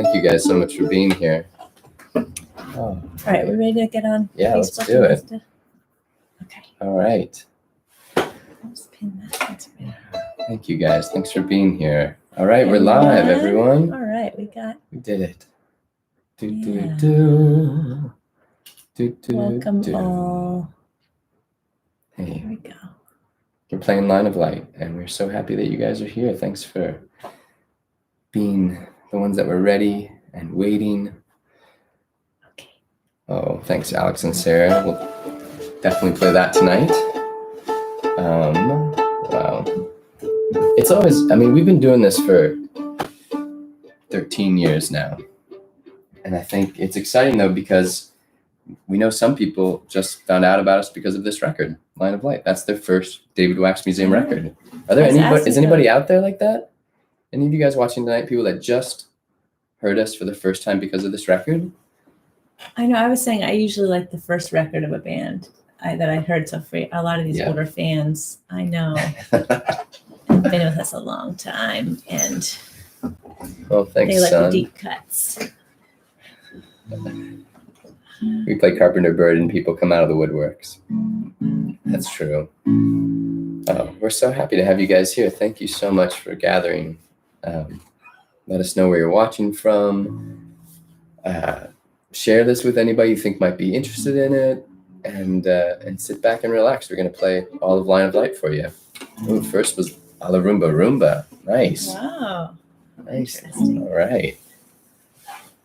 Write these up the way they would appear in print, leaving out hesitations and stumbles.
Thank you guys so much for being here. Oh, all right, we're ready to get on Yeah, Facebook let's do it. Insta? Okay. All right. I'll just pin that. That's right. Thank you guys. Thanks for being here. All right, we're live, everyone. All right, we did it. Welcome all. Hey, Here we go. we're playing Line of Light, and we're so happy that you guys are here. Thanks for being the ones that were ready and waiting. Okay. Oh, thanks, Alex and Sarah. We'll definitely play that tonight. Wow. It's always, we've been doing this for 13 years now. And I think it's exciting, though, because we know some people just found out about us because of this record, Line of Light. That's their first David Wax Museum record. Are there is anybody out there like that? Any of you guys watching tonight, people that just heard us for the first time because of this record? I know. I was saying I usually like the first record of a band that I heard. So for a lot of these older fans, I know have been with us a long time, and thanks, they like son. the deep cuts. We play Carpenter Bird and people come out of the woodworks. That's true. Oh, we're so happy to have you guys here. Thank you so much for gathering. Let us know where you're watching from. Share this with anybody you think might be interested in it, and sit back and relax. We're going to play all of Line of Light for you. Ooh, first was A La Rumba Rumba. Nice. Wow. Nice. All right.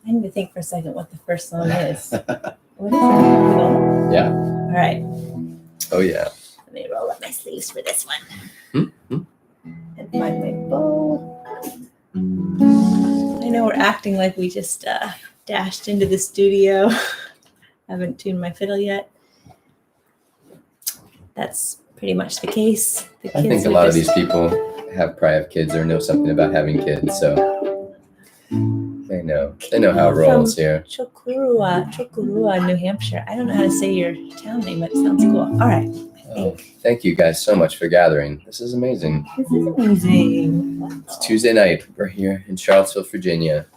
I need to think for a second what the first song is. What is it? Yeah. All right. Oh, yeah. Let me roll up my sleeves for this one. Mm-hmm. And find my bow. I know we're acting like we just dashed into the studio. Haven't tuned my fiddle yet. That's pretty much the case. I think a lot of these people probably have kids or know something about having kids, so they know how it rolls here. Chokurua, New Hampshire. I don't know how to say your town name, but it sounds cool. All right. Thank you guys so much for gathering. This is amazing. This is amazing. Wow. It's Tuesday night. We're here in Charlottesville, Virginia.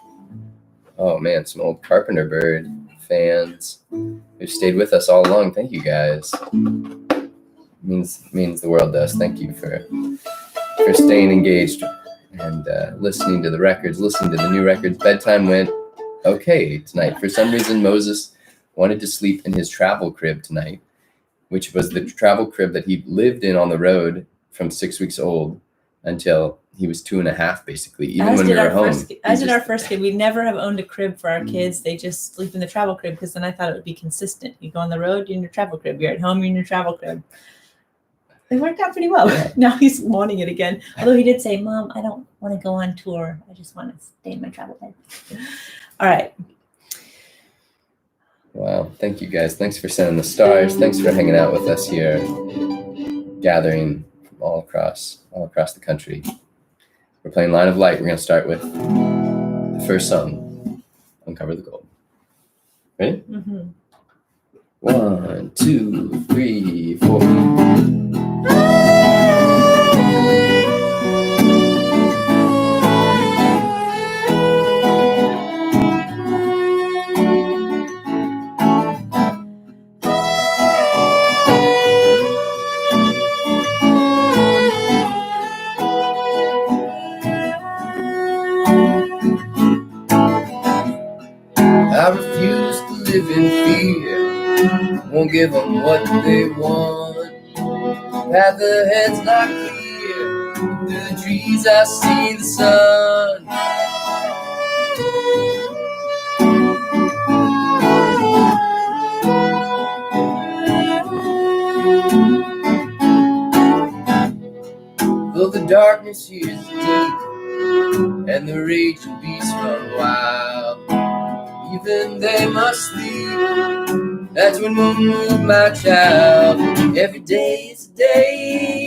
Oh man, some old Carpenter Bird fans who've stayed with us all along. Thank you guys. Means the world to us. Thank you for staying engaged and listening to the records, listening to the new records. Bedtime went okay tonight. For some reason, Moses wanted to sleep in his travel crib tonight, which was the travel crib that he lived in on the road from 6 weeks old until he was 2.5, basically, even when we were home. As did our first kid. We never have owned a crib for our kids. They just sleep in the travel crib because then I thought it would be consistent. You go on the road, you're in your travel crib. You're at home, you're in your travel crib. It worked out pretty well. Yeah. Now he's wanting it again. Although he did say, Mom, I don't want to go on tour. I just want to stay in my travel bed. All right. Wow. Thank you guys. Thanks for sending the stars. Thanks for hanging out with us here, gathering from all across the country. We're playing Line of Light. We're going to start with the first song, Uncover the Gold. Ready? Mm-hmm. 1, 2, 3, 4. I refuse to live in fear. Won't give them what they want. Have their heads not clear. Through the trees I see the sun. Though the darkness here is deep and the raging beasts run wild, even they must sleep. That's when we'll move, my child. Every day is a day.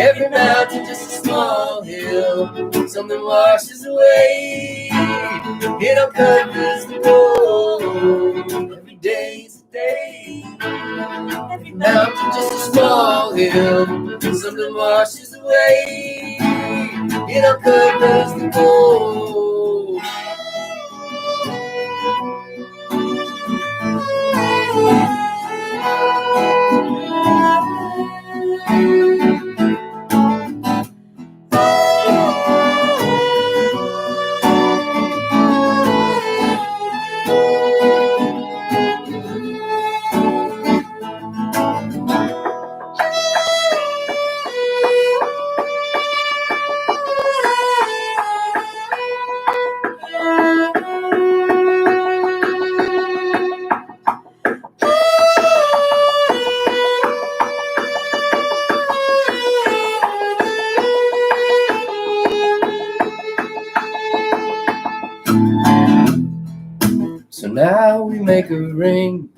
Every mountain just a small hill. Something washes away. It uncovers the gold. Every day is a day. Every mountain just a small hill. Something washes away. It uncovers the gold. So now we make a ring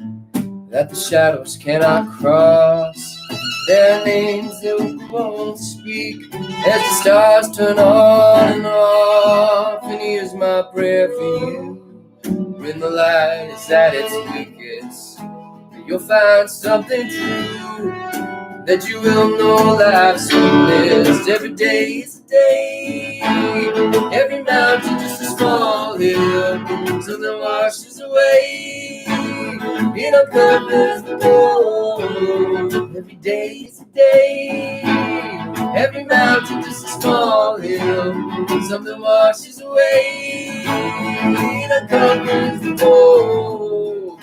that the shadows cannot cross. There are names that we won't speak as the stars turn on and off. And here's my prayer for you: when the light is at its weakest, that you'll find something true, that you will know life's sweetness. Every day is a day, every mountain just a small hill, something washes away, it uncovers the road. Every day is a day, every mountain just a small hill, something washes away, it uncovers the road.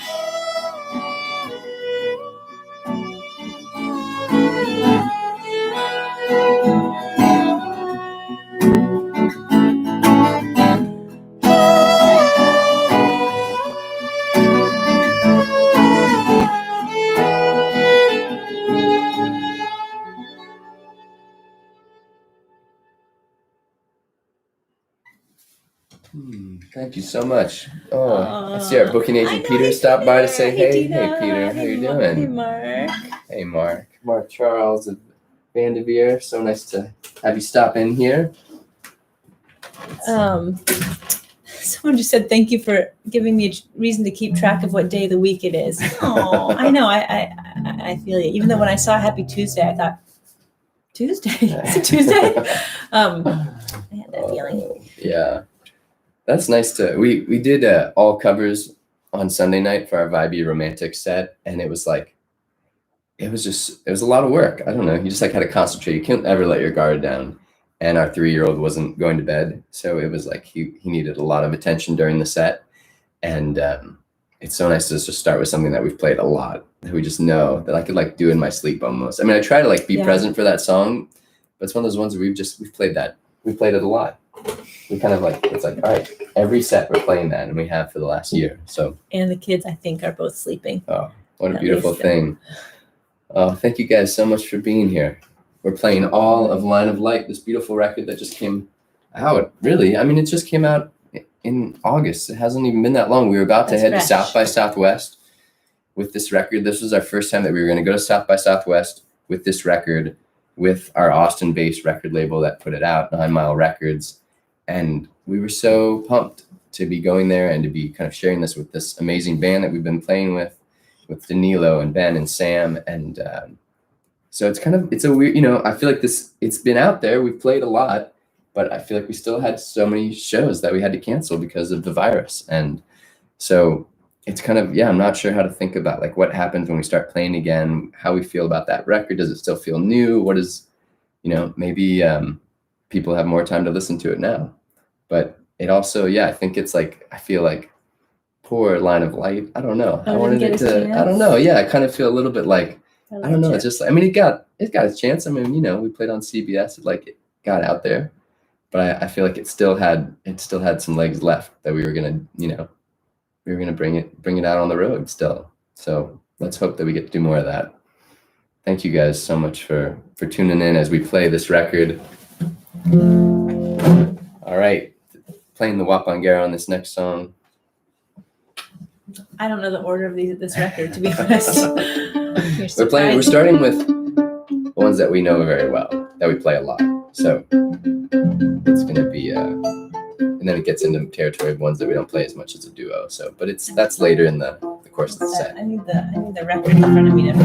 Thank you so much. I see our booking agent Peter stopped by to say hey. Hey Peter, how you doing? Hey Mark. Hey Mark. Mark Charles of Vanderveer. So nice to have you stop in here. Someone just said thank you for giving me a reason to keep track of what day of the week it is. Oh, I know. I feel you. Even though when I saw Happy Tuesday, I thought Tuesday. Is it Tuesday? I had that feeling. Yeah, that's nice to. We did all covers on Sunday night for our Vibey Romantic set, and it was like, it was a lot of work. I don't know. You just like had to concentrate. You can't ever let your guard down. And our 3-year-old wasn't going to bed, so it was like he needed a lot of attention during the set. And it's so nice to just start with something that we've played a lot, that we just know that I could like do in my sleep almost. I mean, I try to like be present for that song, but it's one of those ones where we've played that. We've played it a lot. We kind of like, it's like, all right, every set we're playing that, and we have for the last year. So. And the kids, I think, are both sleeping. Oh, what a beautiful thing. Oh, thank you guys so much for being here. We're playing all of Line of Light, this beautiful record that just came out. Really, I mean, it just came out in August. It hasn't even been that long. We were about to head to South by Southwest with this record. This was our first time that we were going to go to South by Southwest with this record, with our Austin-based record label that put it out, 9 Mile Records. And we were so pumped to be going there and to be kind of sharing this with this amazing band that we've been playing with Danilo and Ben and Sam. And so it's a weird, I feel like it's been out there. We've played a lot, but I feel like we still had so many shows that we had to cancel because of the virus. And so it's kind of, I'm not sure how to think about like what happens when we start playing again, how we feel about that record. Does it still feel new? What is, maybe people have more time to listen to it now. But it also, I think it's like, I feel like poor Line of Light. I don't know. I wanted it to, I don't know. I kind of feel a little bit like, I don't know. It's just, I mean, it got a chance. I mean, we played on CBS. It got out there, but I feel like it still had some legs left that we were gonna, bring it out on the road still. So let's hope that we get to do more of that. Thank you guys so much for tuning in as we play this record. All right, playing the Wapangara on this next song. I don't know the order of this record, to be honest. We're starting with ones that we know very well, that we play a lot. So it's going to be, and then it gets into territory of ones that we don't play as much as a duo. So, but that's later in the course of the set. I need the record in front of me to.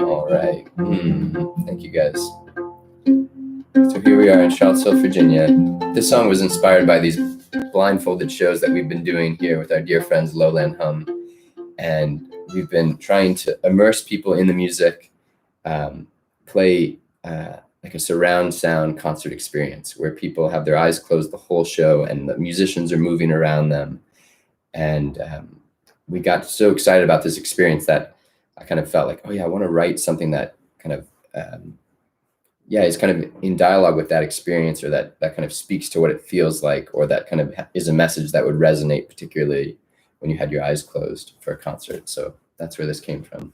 All right. Thank you guys. So here we are in Charlottesville, Virginia. This song was inspired by these blindfolded shows that we've been doing here with our dear friends Lowland Hum. And we've been trying to immerse people in the music, play like a surround sound concert experience where people have their eyes closed the whole show and the musicians are moving around them. And we got so excited about this experience that I kind of felt like, I want to write something that kind of, is kind of in dialogue with that experience, or that kind of speaks to what it feels like, or that kind of is a message that would resonate particularly when you had your eyes closed for a concert. So that's where this came from.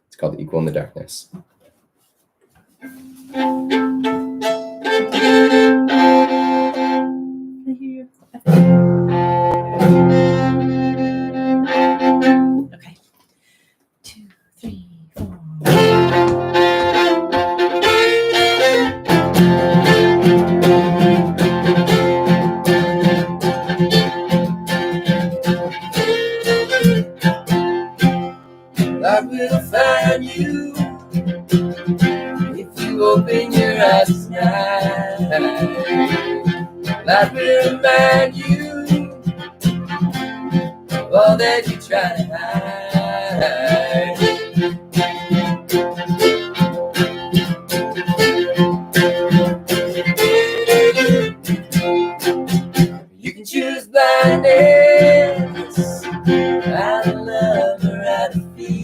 It's called Equal in the Darkness. Can I hear you? Okay. 2, 3, 4. I will find you if you open your eyes tonight. I will remind you of all that you try to hide. You can choose blindness out of love or out of fear.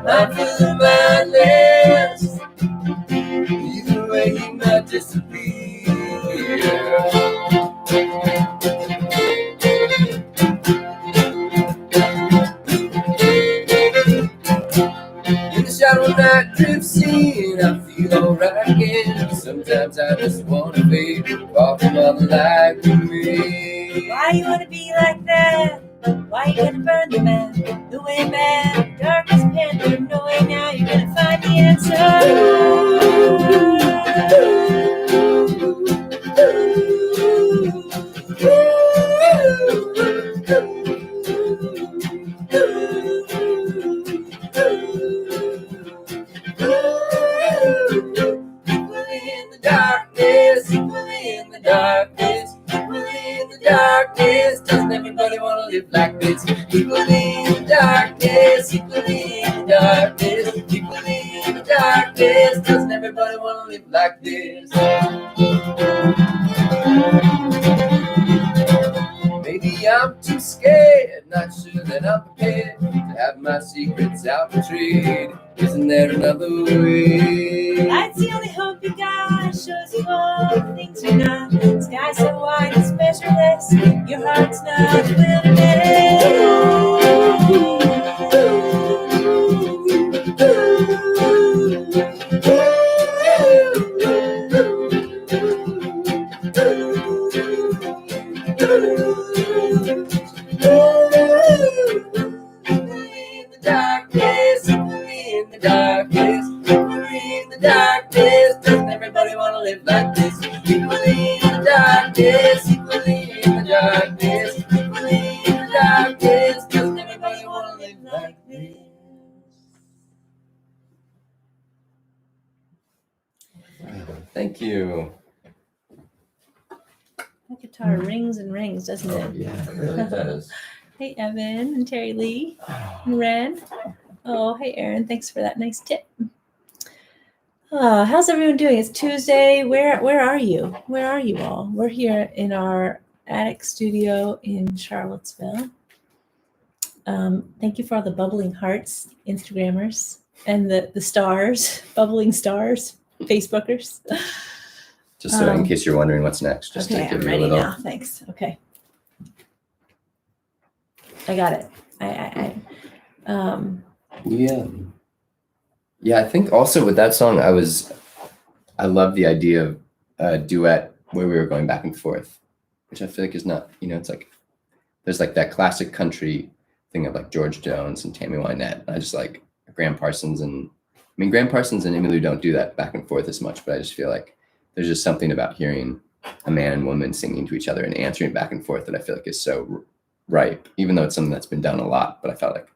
Mindful of mindless, either way you might disappear. In the shadow of night drifts in, I feel alright again. Sometimes I just wanna be far from all the light with me. Why you wanna be like that? Why you gonna burn the man? The way man, darkest panther, no way now you're gonna find the Equally in the darkness, equally in the darkness, equally in the darkness. Doesn't everybody wanna live like this? Equally in the darkness, equally in the darkness, equally in the darkness. Doesn't everybody wanna live like this? Maybe I'm too scared, not sure that I'm prepared to have my secrets out for trade. Isn't there another way? Light's the only hope you got, shows you all the things you're not. Sky so wide and specialist, your heart's not a Darkness, in the darkness, in the darkness. Doesn't everybody wanna live like this? Equally in the darkness, equally in the darkness, equally in the darkness. Doesn't everybody wanna live like this? Thank you. That guitar rings and rings, doesn't it? Yeah, it really does. Hey, Evan and Terry Lee and Ren. Oh, hey, Aaron. Thanks for that nice tip. How's everyone doing? It's Tuesday. Where are you? Where are you all? We're here in our attic studio in Charlottesville. Thank you for all the bubbling hearts, Instagrammers, and the stars, bubbling stars, Facebookers. Just so in case you're wondering what's next, just Okay, to give I'm you a ready little. now. Thanks. Okay. I got it. Yeah, I think also with that song, I love the idea of a duet where we were going back and forth, which I feel like is not, it's like, there's like that classic country thing of like George Jones and Tammy Wynette. I just like Graham Parsons and Emmylou don't do that back and forth as much, but I just feel like there's just something about hearing a man and woman singing to each other and answering back and forth that I feel like is so ripe, even though it's something that's been done a lot. But I felt like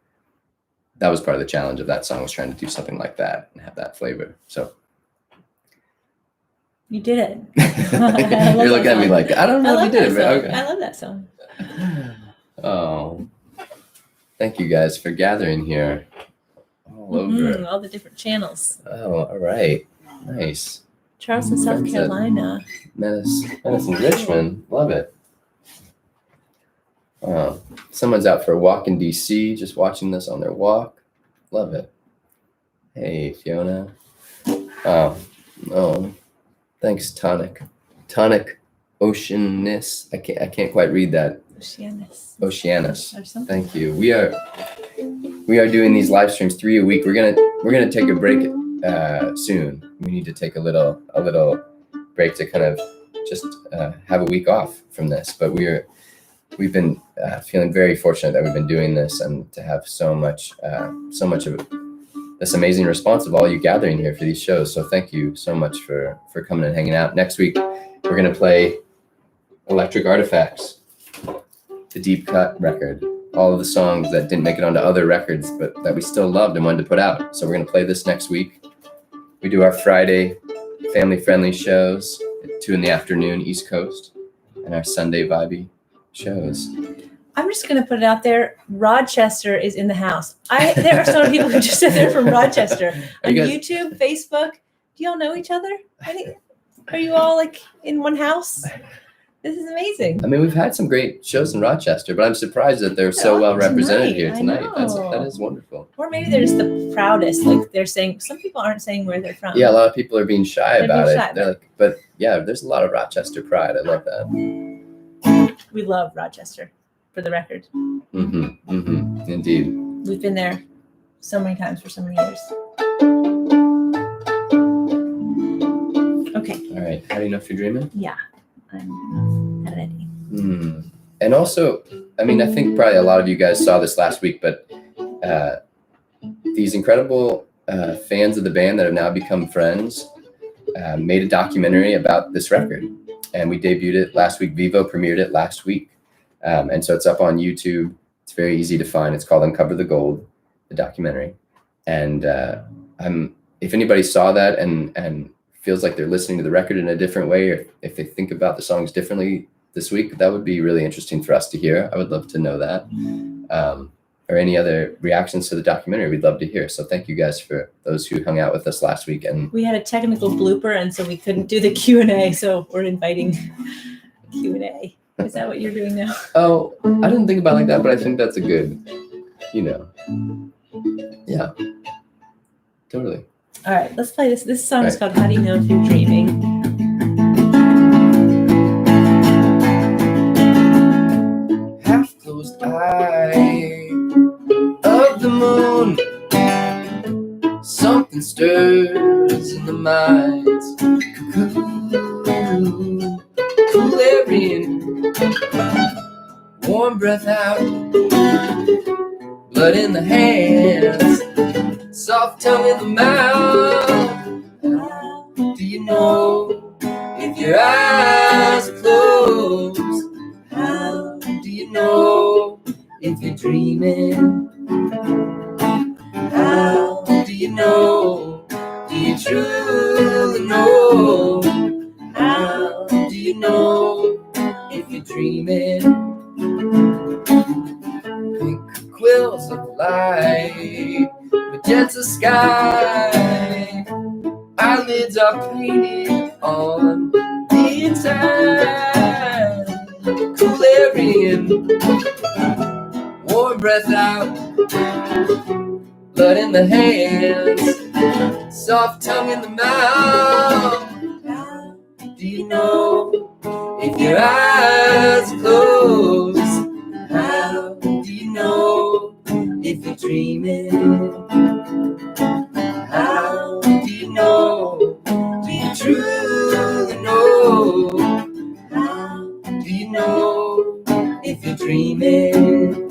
that was part of the challenge of that song, was trying to do something like that and have that flavor. So You did it. you're looking at me like, I don't know if you did it. But okay. I love that song. Oh, thank you guys for gathering here all over. All the different channels. Oh, all right. Nice. Charleston, South Friends at Carolina. Madison, Richmond. Love it. Someone's out for a walk in DC, just watching this on their walk. Love it. Hey, Fiona. Oh, thanks, Tonic Oceanus. I can't quite read that. Oceanus. Or something. Thank you. We are doing these live streams 3 a week. We're gonna take a break soon. We need to take a little break to kind of just have a week off from this. But we've been feeling very fortunate that we've been doing this and to have so much of this amazing response of all you gathering here for these shows. So thank you so much for coming and hanging out. Next week, we're going to play Electric Artifacts, the deep cut record, all of the songs that didn't make it onto other records, but that we still loved and wanted to put out. So we're going to play this next week. We do our Friday family-friendly shows at 2 p.m. East Coast, and our Sunday vibey shows. I'm just going to put it out there. Rochester is in the house. There are so many people who just said they're from Rochester. On YouTube, Facebook. Do y'all know each other? Are you all like in one house? This is amazing. I mean, we've had some great shows in Rochester, but I'm surprised that they're so well represented here tonight. That is wonderful. Or maybe they're just the proudest. Like they're saying, some people aren't saying where they're from. Yeah, a lot of people are being shy about it. They're like, but yeah, there's a lot of Rochester pride. I love that. We love Rochester, for the record. Indeed. We've been there so many times for so many years. Okay. All right. How do you know if you're dreaming? Yeah. I'm ready. And also, I mean, I think probably a lot of you guys saw this last week, but these incredible fans of the band that have now become friends made a documentary about this record. And we debuted it last week. Vivo premiered it last week. And so it's up on YouTube. It's very easy to find. It's called Uncover the Gold, the documentary. And if anybody saw that and feels like they're listening to the record in a different way, or if they think about the songs differently this week, that would be really interesting for us to hear. I would love to know that. Or any other reactions to the documentary, we'd love to hear. So thank you guys for those who hung out with us last week. And we had a technical blooper, and so we couldn't do the Q&A. So we're inviting Q&A. Is that what you're doing now? Oh, I didn't think about it like that, but I think that's a good, yeah, totally. All right, let's play this. This song is called How Do You Know If You're Dreaming? Half closed eye of the moon, something stirs in the minds. Cool air in, warm breath out, blood in the hands, soft tongue in the mouth. How do you know if your eyes are closed? How do you know if you're dreaming? How do you know? Do you truly know? How do you know if you're dreaming? Pink quills of light, magenta sky, eyelids are painted on the inside. Cool air in, warm breath out, blood in the hands, soft tongue in the mouth. How do you know if your eyes are closed? How do you know if you're dreaming? How do you know? Do you truly know? How do you know if you're dreaming?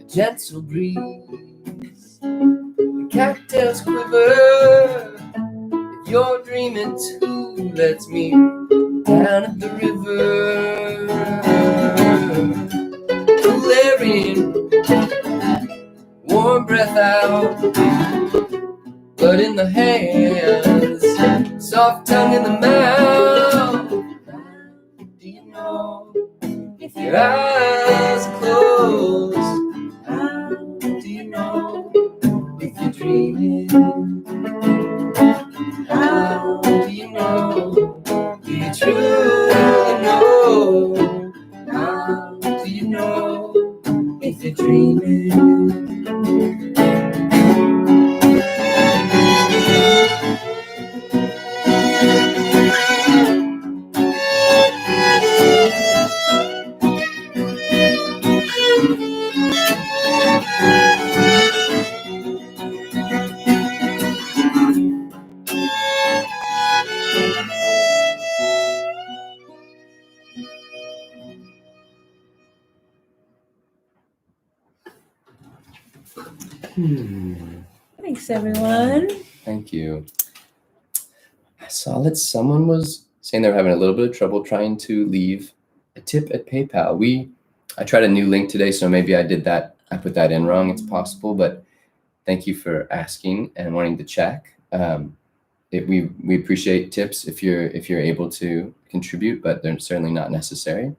Gentle breeze, the cattails quiver. If you're dreaming too, let's meet down at the river. Cool air in, warm breath out, blood in the hands, soft tongue in the mouth. How do you know if your eyes are closed? How do you know if you're dreaming? How do you know? Do you truly know? How if you're dreaming. Thanks, everyone. Thank you. I saw that someone was saying they were having a little bit of trouble trying to leave a tip at PayPal. I tried a new link today, so maybe I put that in wrong. It's possible, but thank you for asking and wanting to check. We appreciate tips if you're able to contribute, but they're certainly not necessary.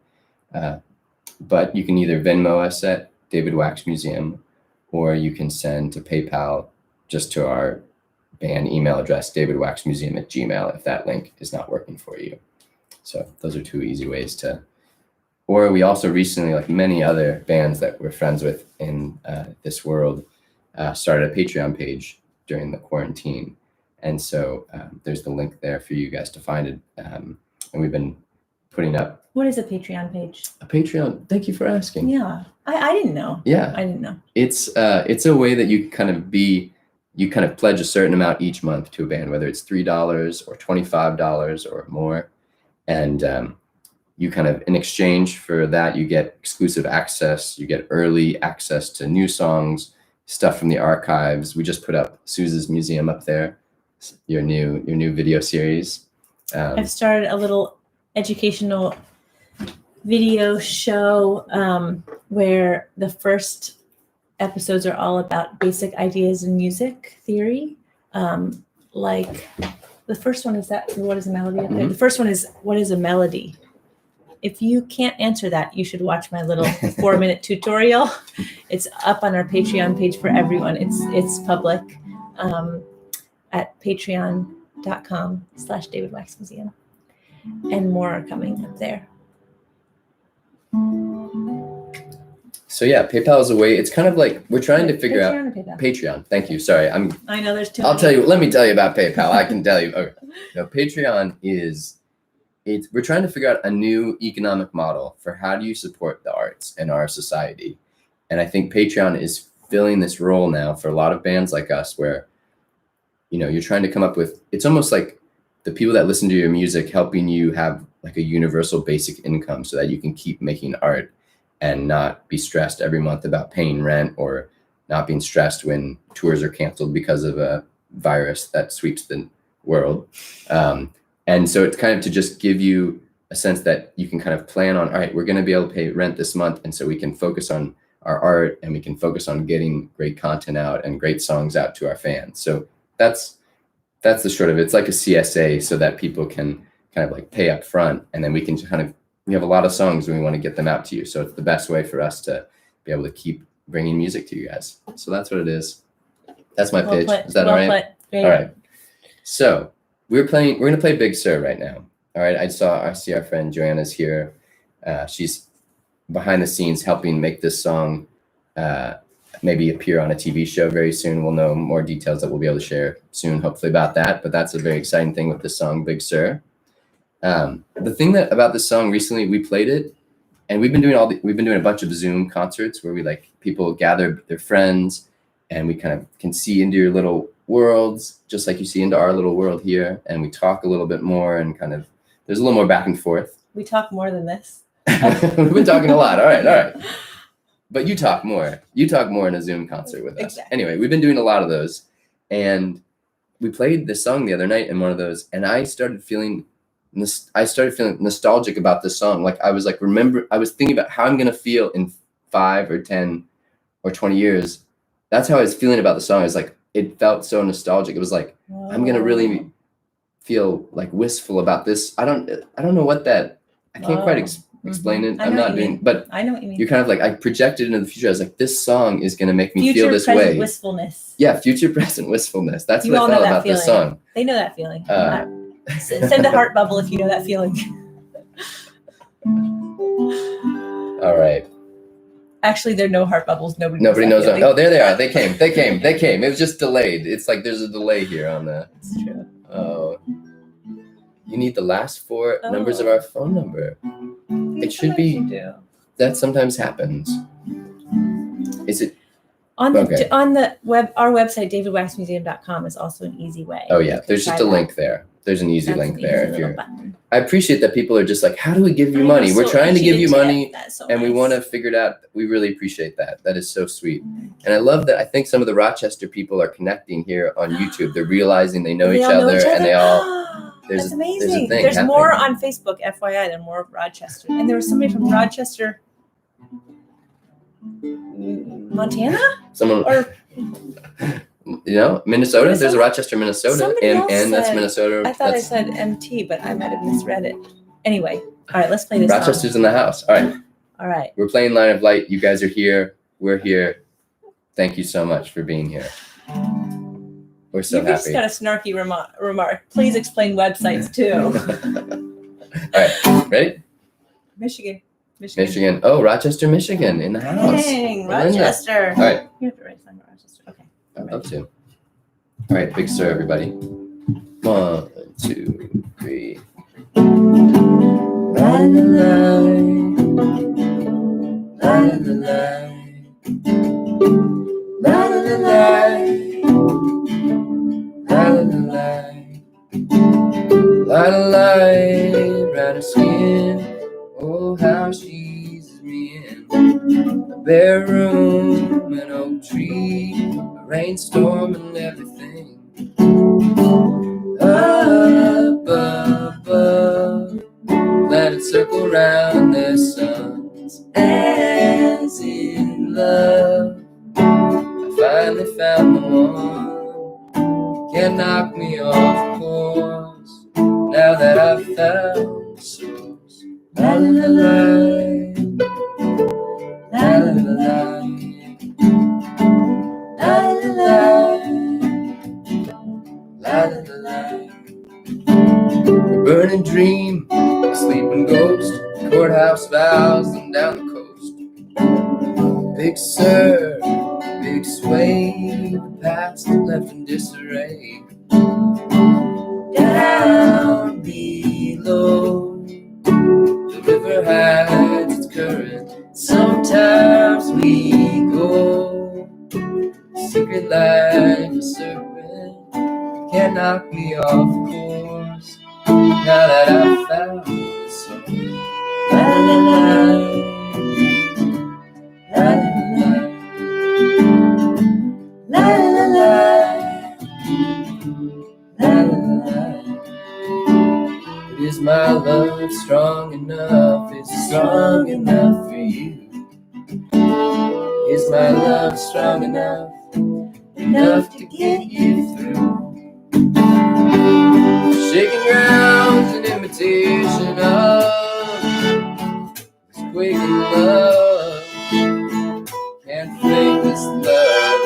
But you can either Venmo us at David Wax Museum, or you can send to PayPal just to our band email address, davidwaxmuseum@gmail.com, if that link is not working for you. So those are two easy ways to. Or we also recently, like many other bands that we're friends with in this world, started a Patreon page during the quarantine. And so there's the link there for you guys to find it. And we've been putting up. What is a Patreon page? A Patreon. Thank you for asking. Yeah, I didn't know. Yeah, I didn't know. It's a way that you kind of pledge a certain amount each month to a band, whether it's $3 or $25 or more, and you kind of, in exchange for that, you get exclusive access. You get early access to new songs, stuff from the archives. We just put up Suze's Museum up there, your new video series. I've started a little educational video show where the first episodes are all about basic ideas in music theory. Like the first one is what is a melody? Mm-hmm. The first one is, what is a melody? If you can't answer that, you should watch my little 4-minute tutorial. It's up on our Patreon page for everyone. It's public at patreon.com/DavidWaxMuseum. And more are coming up there. So yeah, PayPal is a way. It's kind of like we're trying to figure out Patreon. Thank you. Sorry, I know there's two. Let me tell you about PayPal. I can tell you. Okay. No, Patreon is. We're trying to figure out a new economic model for how do you support the arts in our society, and I think Patreon is filling this role now for a lot of bands like us, where you're trying to come up with. It's almost like the people that listen to your music helping you have like a universal basic income so that you can keep making art and not be stressed every month about paying rent, or not being stressed when tours are canceled because of a virus that sweeps the world. And so it's kind of to just give you a sense that you can kind of plan on, all right, we're going to be able to pay rent this month. And so we can focus on our art, and we can focus on getting great content out and great songs out to our fans. So that's the short of it. It's like a CSA, so that people can kind of like pay up front, and then we can we have a lot of songs and we want to get them out to you. So it's the best way for us to be able to keep bringing music to you guys. So that's what it is. That's my pitch. Is that all right? All right. So we're going to play Big Sur right now. All right. I see our friend Joanna's here. She's behind the scenes helping make this song maybe appear on a TV show very soon. We'll know more details that we'll be able to share soon, hopefully, about that. But that's a very exciting thing with this song, Big Sur. The thing about this song recently, we played it, and we've been doing a bunch of Zoom concerts where we people gather their friends, and we kind of can see into your little worlds, just like you see into our little world here, and we talk a little bit more, and kind of there's a little more back and forth. We talk more than this. We've been talking a lot. All right. But you talk more. You talk more in a Zoom concert with us. Exactly. Anyway, we've been doing a lot of those, and we played this song the other night in one of those, and I started feeling nostalgic about this song. Like I was thinking about how I'm gonna feel in 5 or 10 or 20 years. That's how I was feeling about the song. I was like, it felt so nostalgic. It was like, whoa. I'm gonna really feel like wistful about this. I don't know what that. I can't quite explain it. I'm not doing, but I know what you mean. You're kind of like, I projected into the future. I was like, this song is gonna make me feel this future present way. Wistfulness. Yeah, future present wistfulness. That's you what I felt about feeling. this song. They know that feeling. Send a heart bubble if you know that feeling. All right. Actually, there are no heart bubbles. Nobody knows. that Oh, there they are. They came. It was just delayed. It's like there's a delay here on the. It's true. Oh. You need the last 4 numbers of our phone number. It should be. You do. That sometimes happens. Is it? On the Okay. on the web, our website, davidwaxmuseum.com, is also an easy way. Oh yeah, there's just a link there. There's an easy link there. If you're. Button. I appreciate that people are just like, how do we give you money? We're trying to give you money, and we want to figure it out. We really appreciate that. That is so sweet. And I love that. I think some of the Rochester people are connecting here on YouTube. They're realizing they know each other, and they all. That's amazing. There's more on Facebook, FYI. There are more of Rochester, and there was somebody from Rochester, Montana. Someone. Or. Minnesota. There's a Rochester, Minnesota, and that's Minnesota. I thought I said MT, but I might have misread it. Anyway, all right, let's play this. Rochester's in the house. All right. We're playing Line of Light. You guys are here. We're here. Thank you so much for being here. We're so happy. You just got a snarky remark. Please explain websites too. All right, ready? Michigan. Oh, Rochester, Michigan, in the house. Dang, Rochester. All right. You have to write something about Rochester. Okay. I'd love to. All right, big stir, everybody. 1, 2, 3. La la la, la la la, la la la, la la la, la la la, brown her skin. Oh, how she eases me in a bare room, an oak tree, a rainstorm, and everything. Up above, planets circle round their suns, as in love. I finally found the one, can't knock me off course, now that I've found the source. La la la, la la la, la la la, la la la. A burning dream, a sleeping ghost, courthouse vows and down the coast. Big sir, big sway, the past left in disarray. Down below, the river hides its current. Sometimes we go secret like a serpent, can't knock me off course, now that I've found the soul. La la la, la la la, la la la, la la la. Is my love strong enough? Is it strong enough for you? Is my love strong enough? Enough to get you through? Shaking ground's an imitation of this quaking love. Can't fake this love.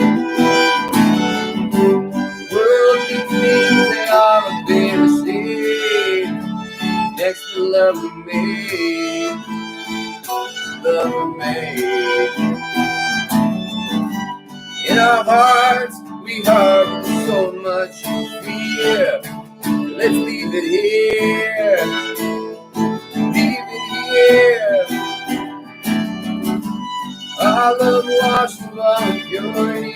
World keeps me, they are a bittersweet. Next to love we made, love we made. In our hearts we harbor so much fear. Let's leave it here, leave it here. Our love washed above impurities.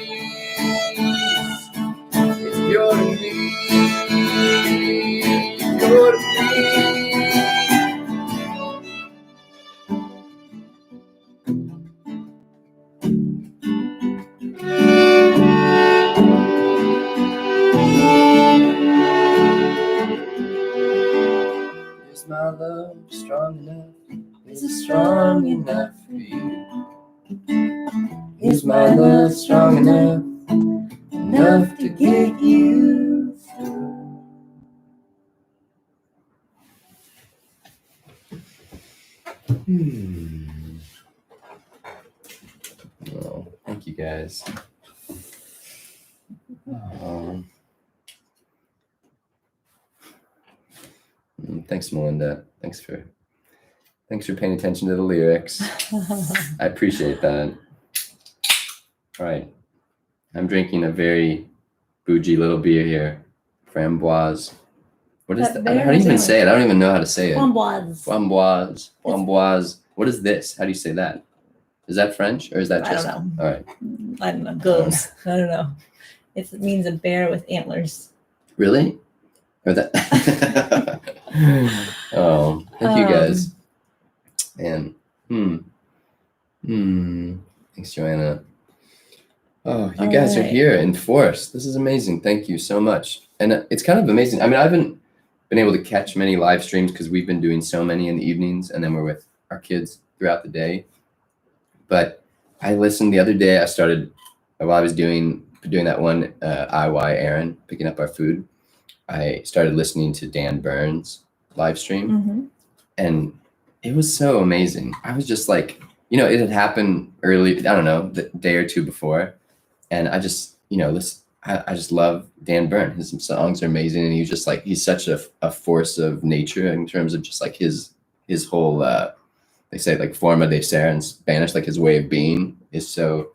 It's pure to me, pure to me. Is my love strong enough? Is it strong enough for you? Is my love strong enough? Enough to get you through? Oh, thank you guys. Thanks, Melinda. Thanks for Thanks for paying attention to the lyrics. I appreciate that. All right. I'm drinking a very bougie little beer here. Framboise. What is that? How do you even say it? I don't even know how to say it. Framboise. Framboise. Framboise. What is this? How do you say that? Is that French or is that just? I don't know. All right. I don't know. Goes. I don't know. It means a bear with antlers. Really? Or that? Oh, thank you guys. And thanks, Joanna. Oh, you guys are here in force. This is amazing. Thank you so much. And it's kind of amazing. I mean, I haven't been able to catch many live streams because we've been doing so many in the evenings, and then we're with our kids throughout the day. But I listened the other day. I started while I was doing that one IY errand, picking up our food. I started listening to Dan Burns' live stream, and it was so amazing. I was just like, it had happened early, I don't know, the day or two before. And I just, I just love Dan Burn. His songs are amazing. And he's just like, he's such a force of nature in terms of just like his whole, they say like forma de ser in Spanish, like his way of being is so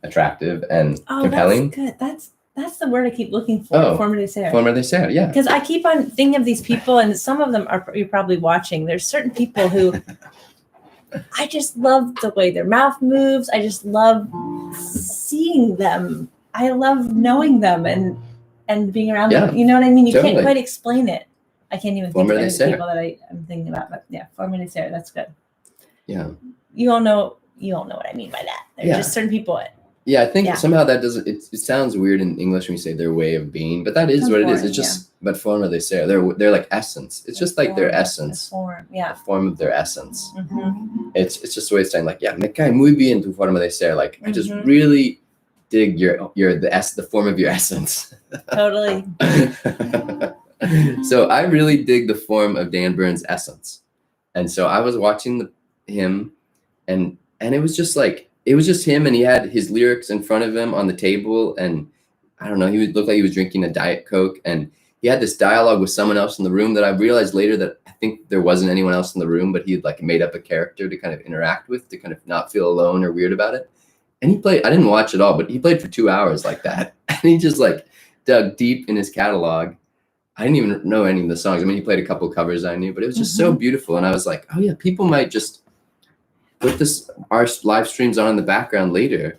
attractive and compelling. That's good. That's the word I keep looking for. Forma de ser. Forma de ser, yeah. Because I keep on thinking of these people, and some of them you're probably watching. There's certain people who I just love the way their mouth moves. I just love seeing them. I love knowing them and being around them. You know what I mean? You can't quite explain it. I can't even think of any people that I'm thinking about. But yeah, forma de ser. That's good. Yeah. You all know what I mean by that. There's just certain people. Yeah, I think somehow that doesn't. It sounds weird in English when you say their way of being, but that is what it is. It's just, but forma de ser. They're like essence. It's just like their essence. The form of their essence. It's just a way of saying like, me cae muy bien tu forma de ser. Like I just really dig the form of your essence. Totally. So I really dig the form of Dan Burns' essence, and so I was watching him, and it was just like. It was just him, and he had his lyrics in front of him on the table, and I don't know, he would look like he was drinking a Diet Coke, and he had this dialogue with someone else in the room that I realized later that I think there wasn't anyone else in the room, but he had like made up a character to kind of interact with, to kind of not feel alone or weird about it. And he played, I didn't watch it all, but he played for 2 hours like that. And he just like dug deep in his catalog. I didn't even know any of the songs. I mean, he played a couple covers I knew, but it was just so beautiful. And I was like, oh yeah, people might just put our live streams on in the background later,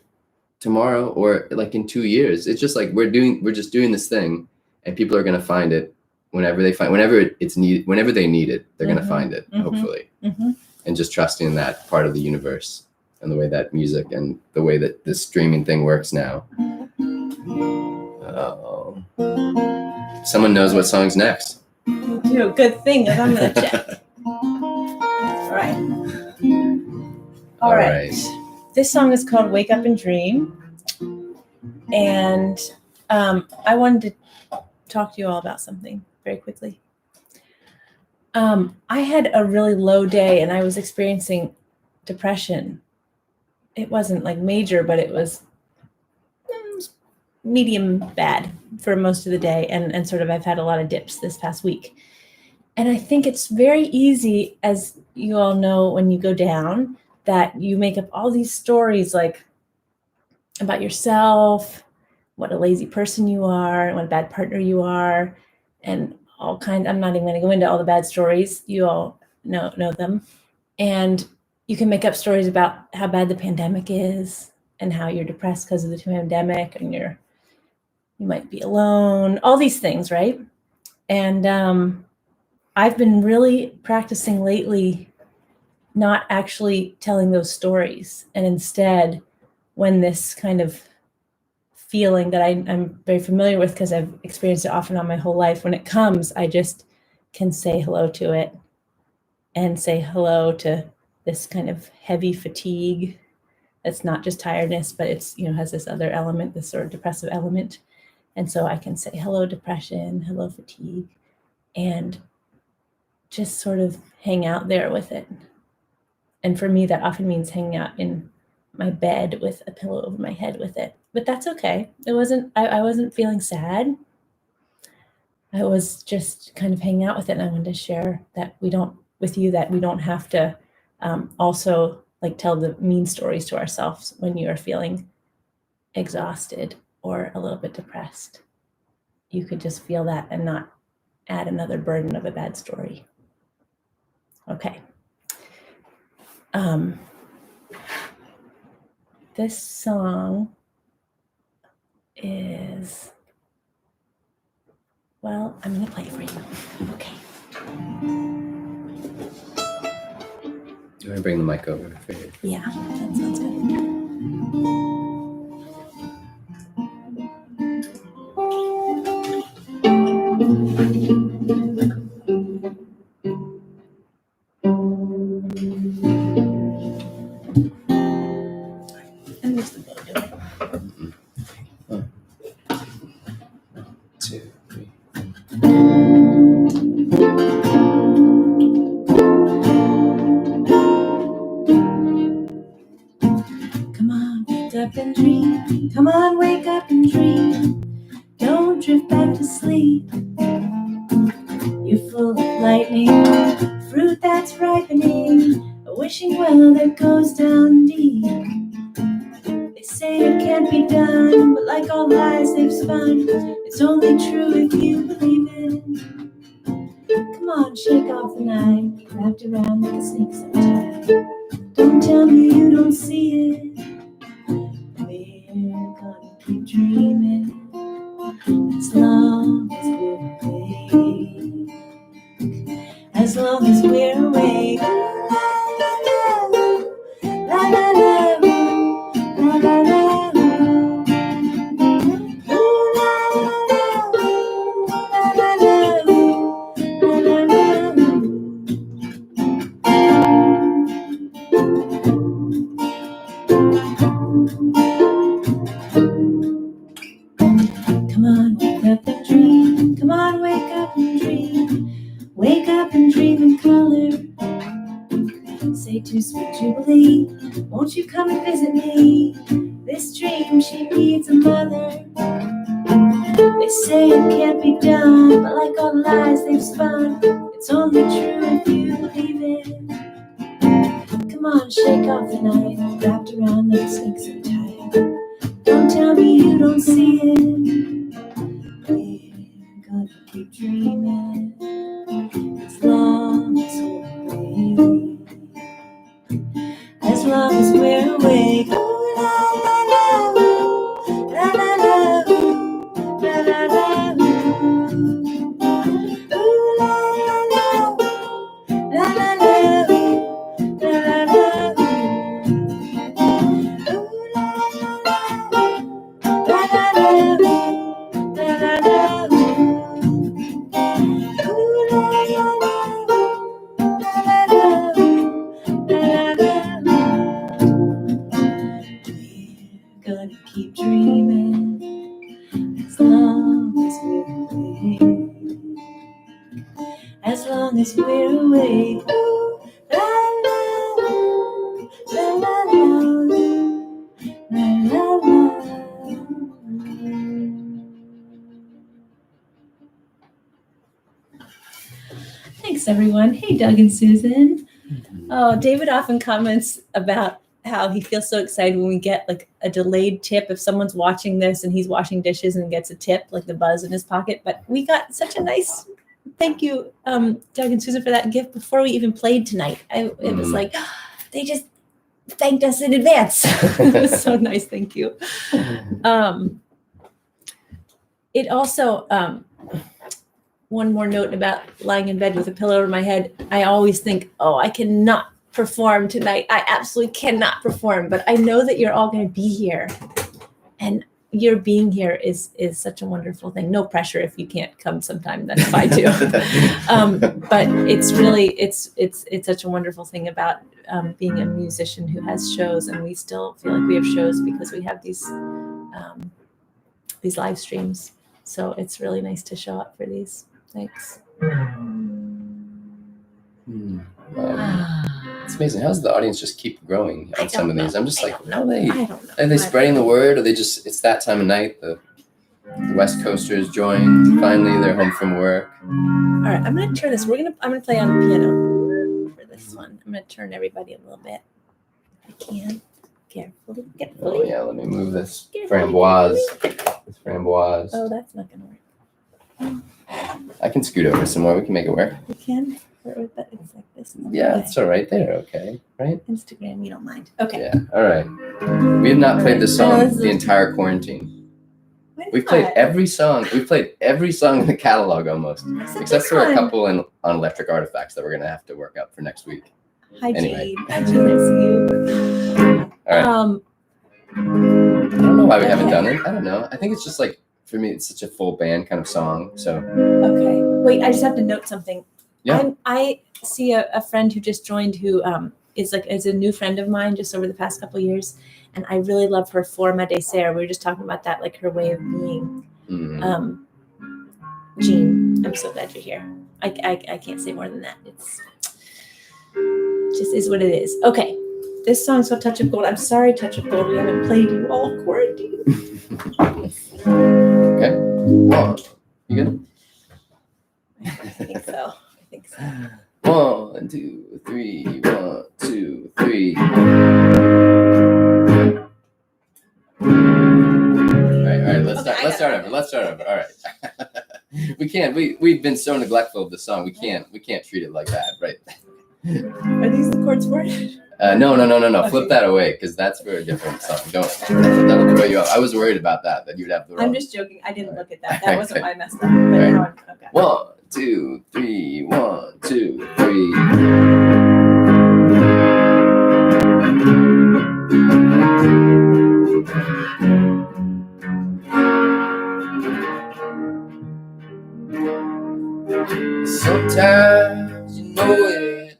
tomorrow, or like in 2 years. It's just like we're just doing this thing, and people are gonna find it whenever it's needed, whenever they need it, they're gonna find it, hopefully. And just trusting that part of the universe and the way that music and the way that this streaming thing works now. Someone knows what song's next. Me too. Good thing, because I'm gonna check. All right. All right. This song is called Wake Up and Dream. And I wanted to talk to you all about something very quickly. I had a really low day, and I was experiencing depression. It wasn't like major, but it was medium bad for most of the day. And sort of I've had a lot of dips this past week. And I think it's very easy, as you all know, when you go down, that you make up all these stories like about yourself, what a lazy person you are, what a bad partner you are, and all kinds. I'm not even going to go into all the bad stories. You all know them. And you can make up stories about how bad the pandemic is and how you're depressed because of the pandemic, and you might be alone, all these things, right? And I've been really practicing lately not actually telling those stories, and instead, when this kind of feeling that I'm very familiar with because I've experienced it off and on my whole life, when it comes, I just can say hello to it and say hello to this kind of heavy fatigue. It's not just tiredness, but it's, has this other element, this sort of depressive element. And so I can say hello depression, hello fatigue, and just sort of hang out there with it. And for me, that often means hanging out in my bed with a pillow over my head with it. But that's okay. I wasn't feeling sad. I was just kind of hanging out with it. And I wanted to share that we don't have to Also, like, tell the mean stories to ourselves when you are feeling exhausted or a little bit depressed. You could just feel that and not add another burden of a bad story. Okay. This song is, well, I'm going to play it for you. Okay. Do you want to bring the mic over for you? Yeah, that sounds good. And there's the bow to it. One, two, three. Come on, wake up and dream. Come on, wake up and dream. Don't drift back to sleep. You're full of lightning, fruit that's ripening, a wishing well that goes down deep. They say it can't be done, but like all lies they've spun, it's only true if you believe it. Come on, shake off the night, wrapped around like a snake so tight. Don't tell me you don't see it. We're gonna keep dreaming as long as we're awake. As long as we're awake. La la la, la la la, la la la. Ooh, la la la, la la la, la la la. Come on, wake up and dream. Come on, wake up and dream. Wake up and dream in color. Say to sweet Jubilee, won't you come and visit me? This dream, she needs a mother. They say it can't be done, but like all lies they've spun, it's only true if you believe it. Come on, shake off the night, wrapped around like a snake so tight. Don't tell me you don't see it. We're gonna keep dreaming as long as we're awake. As long as we're awake. Ooh, la la la, la la la, la la la. Ooh, la la la, la la la, la la la. Ooh, la la la, la la la, la la la. Ooh, la la la, la la la, la la la. We're gonna keep dreaming as long as we're awake. As long as we're awake. Ooh, la la la, la la la, la la la. Thanks, everyone. Hey, Doug and Susan. Oh, David often comments about how he feels so excited when we get like a delayed tip. If someone's watching this and he's washing dishes and gets a tip, like the buzz in his pocket. But we got such a nice thank you, Doug and Susan, for that gift before we even played tonight. It was like, they just thanked us in advance. It was so nice. Thank you. It also, one more note about lying in bed with a pillow over my head. I always think, oh, I cannot perform tonight. I absolutely cannot perform, but I know that you're all going to be here, and your being here is such a wonderful thing. No pressure if you can't come sometime. That's fine too. But it's really it's such a wonderful thing about being a musician who has shows, and we still feel like we have shows because we have these live streams. So it's really nice to show up for these. Thanks. It's amazing. How does the audience just keep growing on some of these? I'm just like, how are they? I don't know. Are they spreading the word? Are they just? It's that time of night. The West Coasters joined. Finally, they're home from work. All right, I'm gonna turn this. I'm gonna play on the piano for this. this one. I'm going to turn everybody a little bit. If I can. Carefully. Oh yeah, let me move this framboise. This framboise. Oh, that's not going to work. I can scoot over some more. We can make it work. You can? It's like this. Yeah, it's all right there. Okay, right? Instagram, you don't mind. Okay. Yeah. All right. We have not played this song the entire quarantine. We've played every song. We've played every song in the catalog almost, except for a couple on Electric Artifacts that we're gonna have to work out for next week. Hi, Anyway. Gene. Hi, Gene. Nice to see you. All right. I don't know why we haven't done it. I don't know. I think it's just like, for me, it's such a full band kind of song. So. Okay. Wait, I just have to note something. Yeah. I see a friend who just joined who is a new friend of mine just over the past couple of years. And I really love her forma de ser. We were just talking about that, like her way of being. Jean, I'm so glad you're here. I can't say more than that. It's just is what it is. Okay. This song's called Touch of Gold. I'm sorry, Touch of Gold. We haven't played you all quarantine. Okay. One. You good? I think so. 1, 2, 3. 1, 2, 3. All right. Let's start over. All right. We can't. We've been so neglectful of the song. We can't treat it like that, right? Are these the chords for it? No. Okay. Flip that away because that's for a different song. That'll throw you off. I was worried about that you'd have the wrong. I'm just joking. I didn't look at that. That wasn't Okay. my messed up. But now okay. 1, 2, 3. 1, 2, 3. Sometimes you know it,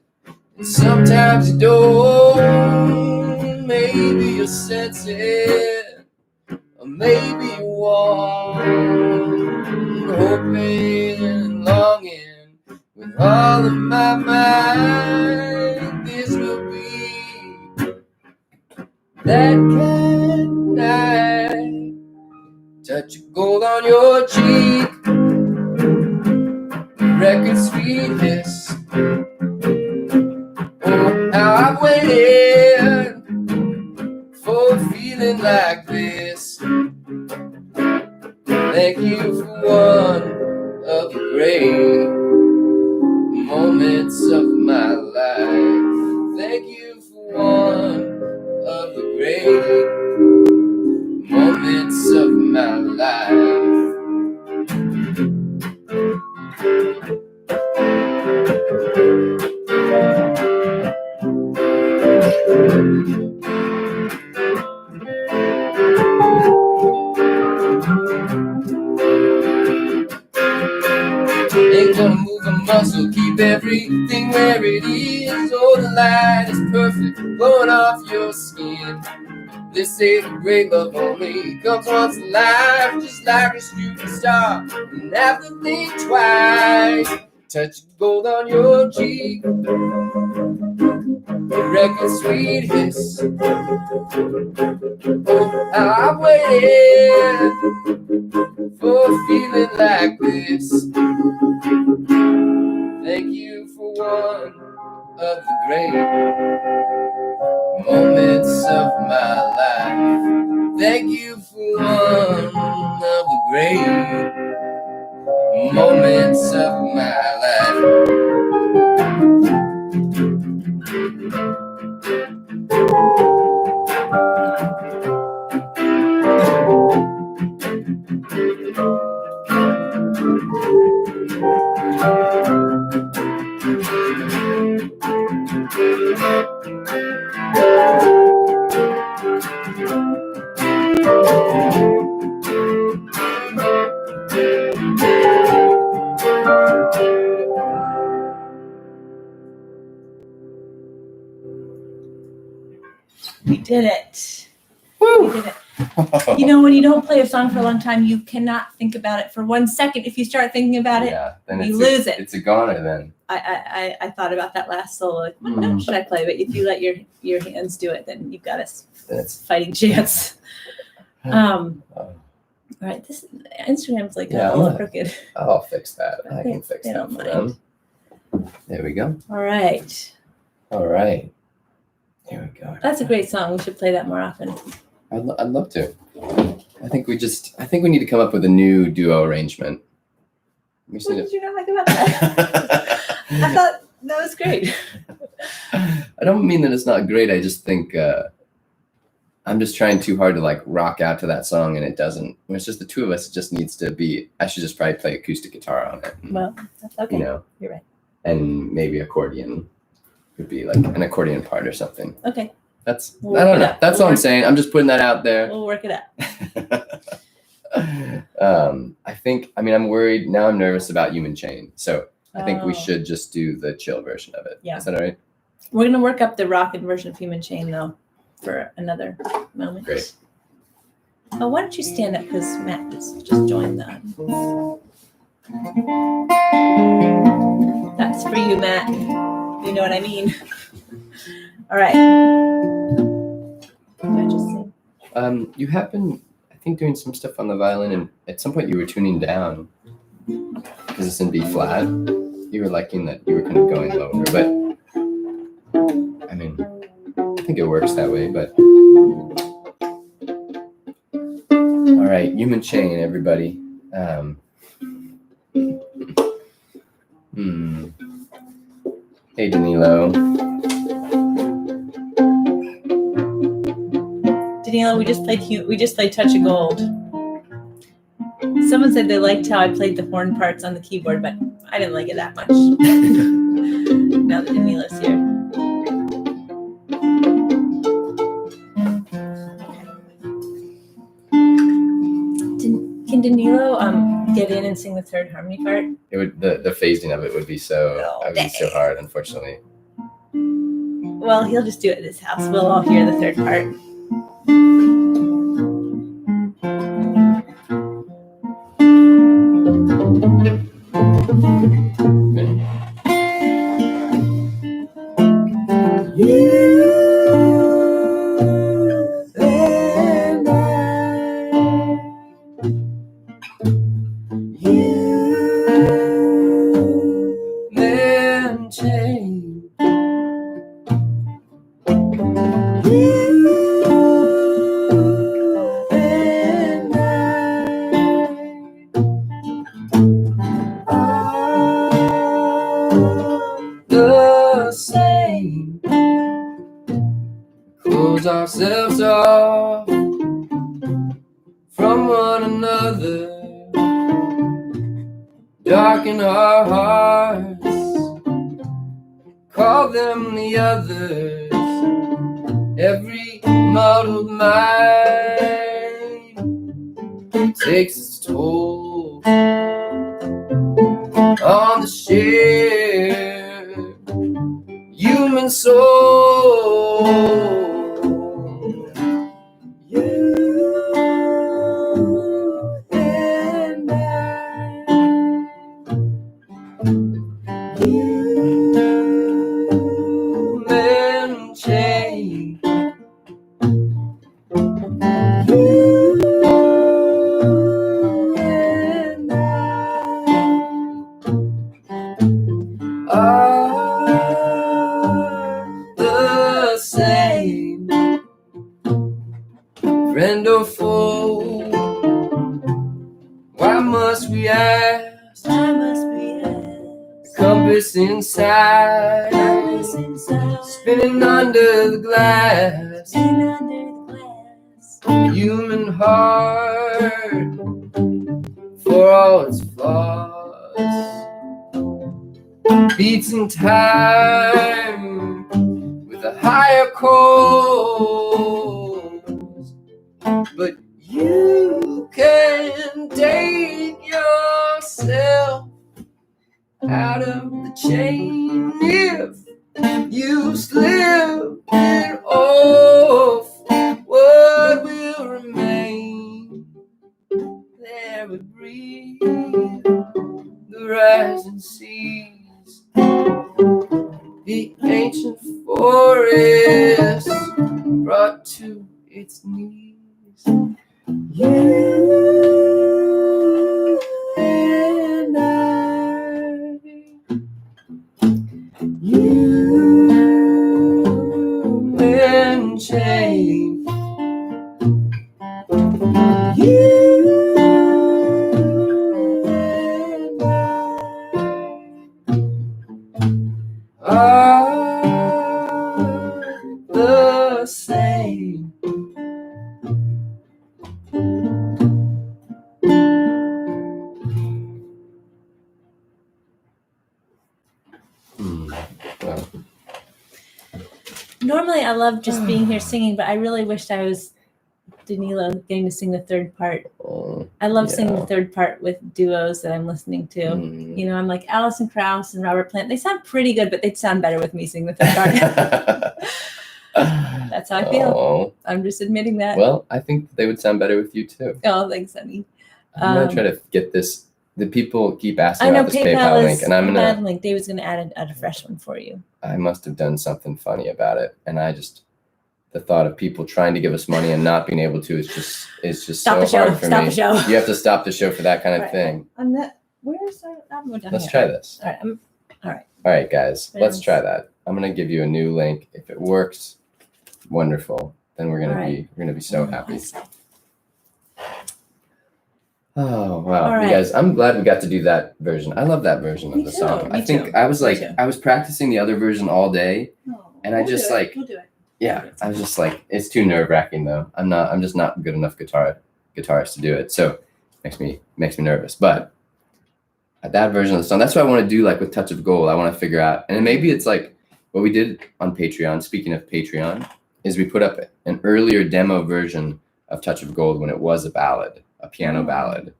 and sometimes you don't. Maybe you'll sense it, or maybe you won't. Hoping and longing with all of my mind, this will be that kind night. Touch of gold on your cheek, record sweetness. Oh, how I've waited for a feeling like this. Thank you for one of the great moments of my life. Thank you for one of the great moments of my life. Ain't gonna move a muscle, keep everything where it is. Oh, the light is perfect, blowing off your skin. They say the great love only comes once in life, just like a shooting star. You never have to think twice. Touch of gold on your cheek, record sweet hiss. Oh, how I've waited for a feeling like this. Thank you for one of the great moments of my life. Thank you for one of the great moments of my life. We did it. Woo! We did it. You know, when you don't play a song for a long time, you cannot think about it for 1 second. If you start thinking about it, then you lose it. It's a goner then. I thought about that last solo. Like, what note should I play? But if you let your hands do it, then you've got a fighting chance. All right, this Instagram's like a little crooked. I'll fix that. I can fix that for them. There we go. All right. All right. Here we go. That's a great song. We should play that more often. I'd love to. I think we need to come up with a new duo arrangement. We What did you not like about that? I thought that was great. I don't mean that it's not great. I just think I'm just trying too hard to like rock out to that song, and it doesn't. When it's just the two of us, it just needs to be. I should just probably play acoustic guitar on it. Well, that's okay. You know, you're right. And maybe accordion would be like an accordion part or something. Okay. I don't know. That's all I'm saying. I'm just putting that out there. We'll work it out. I'm worried now. I'm nervous about Human Chain, so I think we should just do the chill version of it. Yeah. Is that all right? We're gonna work up the rockin' version of Human Chain though for another moment. Great. Oh, why don't you stand up because Matt just joined that. That's for you, Matt. You know what I mean. All right. What did I just say? You have been, I think, doing some stuff on the violin, and at some point you were tuning down because it's in B flat. You were liking that you were kind of going lower, but I mean, I think it works that way. But all right, Human Chain, everybody. Hey, Danilo. Danilo, we just played Touch of Gold. Someone said they liked how I played the horn parts on the keyboard, but I didn't like it that much. Now that Danilo's here. Can Danilo get in and sing the third harmony part? It would the phasing of it would be so hard, unfortunately. Well, he'll just do it at his house. We'll all hear the third part. Close ourselves off from one another, darken our hearts, call them the others. Every muddled mind takes its toll on the shared human soul. Friend or foe, why must we ask? Compass inside, spinning under the glass. Human heart, for all its flaws, beats in time with a higher cause. But you can take yourself out of the chain if you slip it off. What will remain? There would breathe the rising seas, the ancient forest brought to its knees. You and I, you Normally, I love just being here singing, but I really wished I was Danilo getting to sing the third part. I love singing the third part with duos that I'm listening to. Mm. You know, I'm like Alison Krauss and Robert Plant. They sound pretty good, but they'd sound better with me singing the third part. That's how I feel. Oh. I'm just admitting that. Well, I think they would sound better with you too. Oh, thanks, honey. I'm gonna try to get this. The people keep asking I know about this PayPal link, and I'm gonna. link. David's gonna add a fresh one for you. I must have done something funny about it, and the thought of people trying to give us money and not being able to is just Stop so hard for me. The show. You have to stop the show for that kind of thing. On that, where's that? Let's try this. All right. All right, guys. Let's try that. I'm gonna give you a new link. If it works, wonderful. Then we're gonna be so happy. Oh wow, you guys! I'm glad we got to do that version. I love that version of the song. I think I was I was practicing the other version all day, and I just we'll do it. Yeah, I was just like, it's too nerve-wracking though. I'm just not good enough guitarist to do it. So makes me nervous. But that version of the song, that's what I want to do like with Touch of Gold. I want to figure out, and maybe it's like what we did on Patreon. Speaking of Patreon, is we put up an earlier demo version of Touch of Gold when it was a ballad, a piano ballad.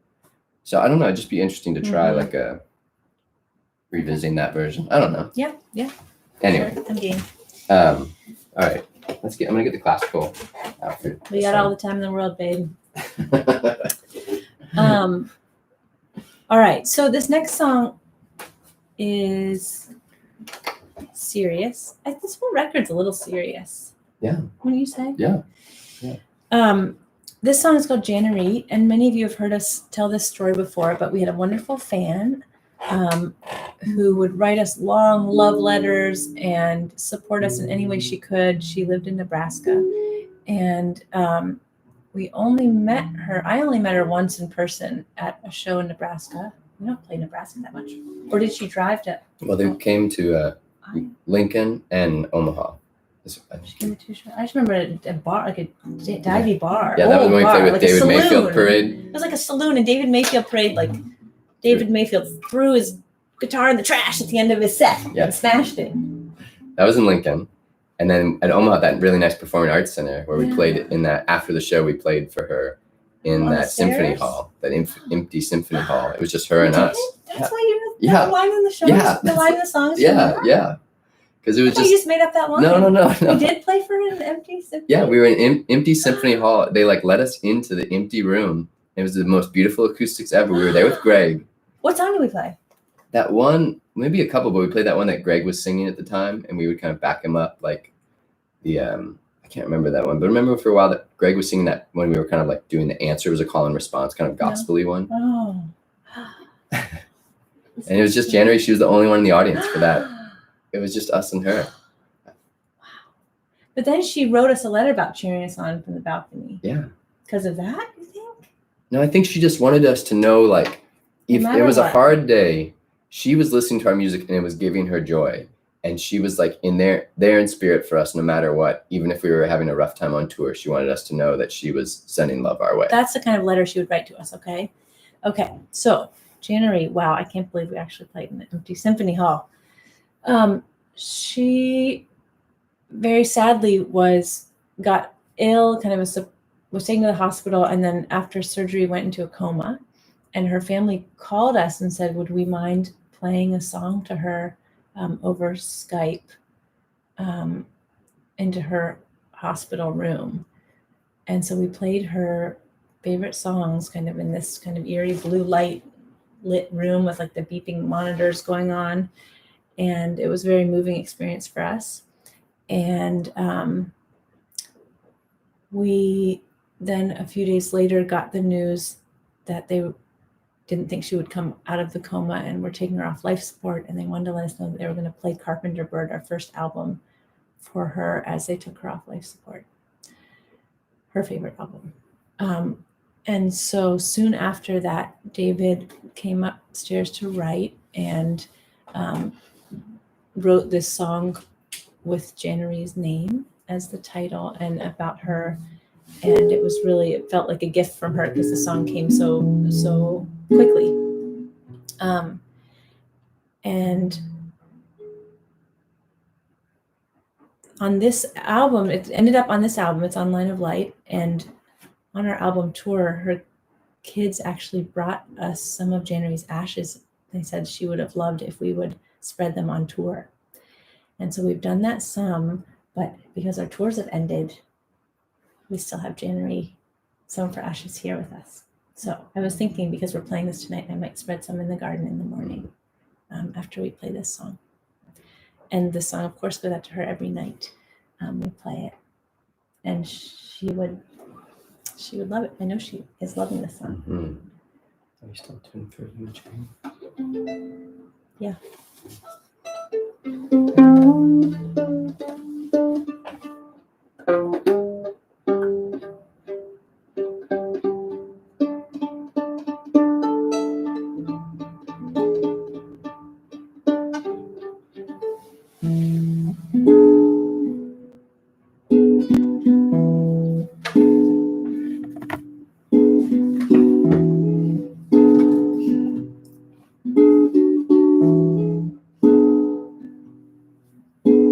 So I don't know, it'd just be interesting to try like revisiting that version. I don't know. Yeah. Anyway. Sure, I'm game. All right, I'm gonna get the classical outfit. We got all the time in the world, babe. All right, so this next song is serious. This whole record's a little serious. Yeah. What do you say? Yeah. This song is called January, and many of you have heard us tell this story before, but we had a wonderful fan who would write us long love letters and support us in any way she could. She lived in Nebraska, and I only met her once in person at a show in Nebraska. We don't play Nebraska that much. Or did she drive to? Well, they came to Lincoln and Omaha. I just remember a bar, like a divey bar. Yeah, that was when we played with David Mayfield Parade. It was like a saloon, and David Mayfield Parade, like David Mayfield threw his guitar in the trash at the end of his set and smashed it. That was in Lincoln. And then at Omaha, that really nice performing arts center where we played in that, after the show, we played for her in that symphony hall, that empty symphony hall. It was just her and us. That's why you know the line in the show? Yeah. The line in the songs? Yeah. Because it was you just made up that line? No. You did play for an empty symphony? Yeah, we were in empty symphony hall. They let us into the empty room. It was the most beautiful acoustics ever. We were there with Greg. What song did we play? That one, maybe a couple, but we played that one that Greg was singing at the time, and we would kind of back him up, like the I can't remember that one, but remember for a while that Greg was singing that when we were kind of like doing the answer, was a call and response, kind of gospel-y one. Oh. And it was just January. She was the only one in the audience for that. It was just us and her. Wow. But then she wrote us a letter about cheering us on from the balcony. Yeah. Because of that, you think? No, I think she just wanted us to know, like, if it was a hard day, she was listening to our music and it was giving her joy. And she was like there in spirit for us, no matter what. Even if we were having a rough time on tour, she wanted us to know that she was sending love our way. That's the kind of letter she would write to us, okay? Okay, so January, wow, I can't believe we actually played in the empty symphony hall. She very sadly got ill, was taken to the hospital, and then after surgery went into a coma. And her family called us and said, would we mind playing a song to her over Skype into her hospital room. And so we played her favorite songs kind of in this kind of eerie blue light lit room with like the beeping monitors going on. And it was a very moving experience for us. And we then a few days later got the news that they didn't think she would come out of the coma and were taking her off life support. And they wanted to let us know that they were going to play Carpenter Bird, our first album, for her as they took her off life support. Her favorite album. And so soon after that, David came upstairs to write and wrote this song with January's name as the title and about her. And it felt like a gift from her because the song came so quickly. And on this album, it ended up on this album. It's on Line of Light, and on our album tour, her kids actually brought us some of January's ashes. They said she would have loved if we would spread them on tour. And so we've done that some, but because our tours have ended, we still have January Some for Ashes here with us. So I was thinking, because we're playing this tonight, I might spread some in the garden in the morning after we play this song. And the song, of course, goes out to her every night. We play it, and she would love it. I know she is loving this song. Mm-hmm. Are you still tuned for huge rain? Yeah.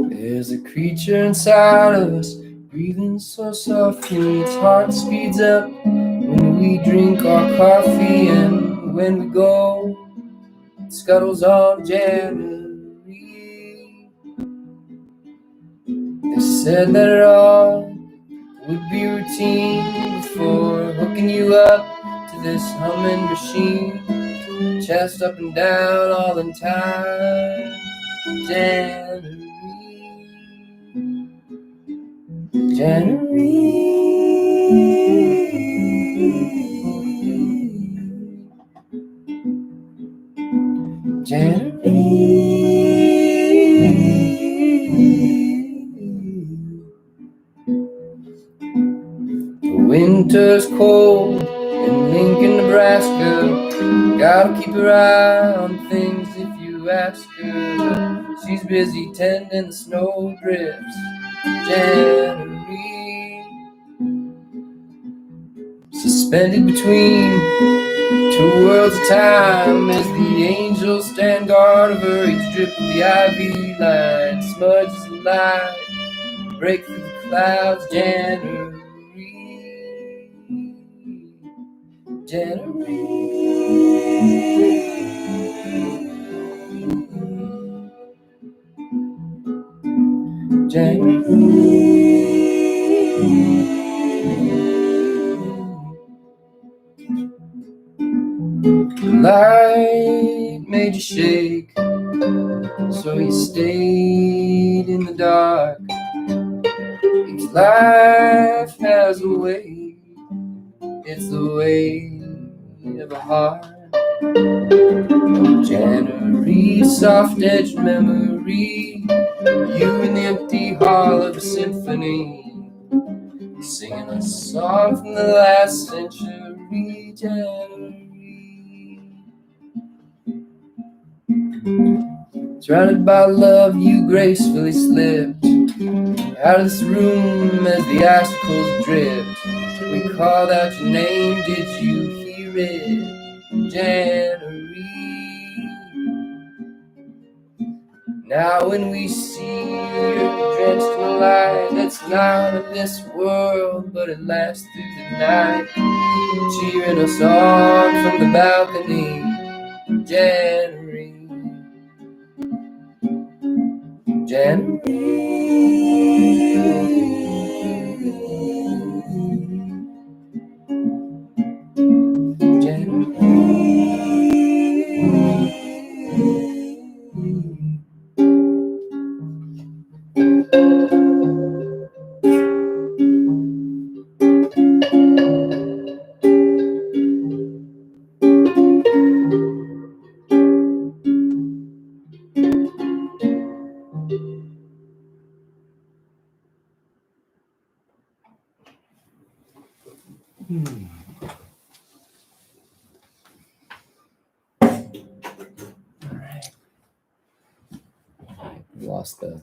There's a creature inside of us, breathing so softly, its heart speeds up when we drink our coffee, and when we go, it scuttles on January. They said that it all would be routine before hooking you up to this humming machine, chest up and down all in time. January. The winter's cold in Lincoln, Nebraska. Gotta keep her eye on things if you ask her, but she's busy tending the snowdrifts. January, suspended between two worlds of time, as the angels stand guard over each drip of the ivy line. Smudges of light break through the clouds. January, light made you shake, so you stayed in the dark. Each life has a way, it's the weight of a heart. January, soft-edged memory, you in the empty hall of a symphony, singing a song from the last century. January, surrounded by love, you gracefully slipped out of this room as the icicles dripped. We called out your name, did you hear it? January. Now when we see you're drenched in light that's not of this world, but it lasts through the night, cheering us on from the balcony. January,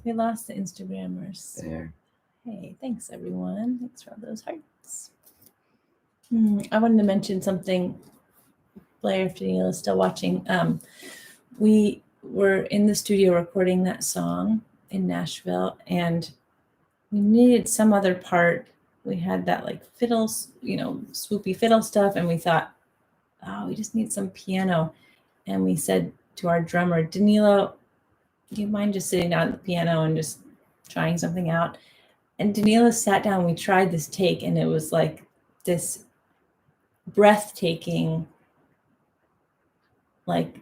We lost the Instagrammers. There. Hey, thanks everyone. Thanks for all those hearts. I wanted to mention something, Blair, if Danielle is still watching. We were in the studio recording that song in Nashville, and we needed some other part. We had that like fiddles, swoopy fiddle stuff, and we thought, oh, we just need some piano. And we said to our drummer, Danilo, do you mind just sitting down at the piano and just trying something out? And Danilo sat down. We tried this take, and it was like this breathtaking, like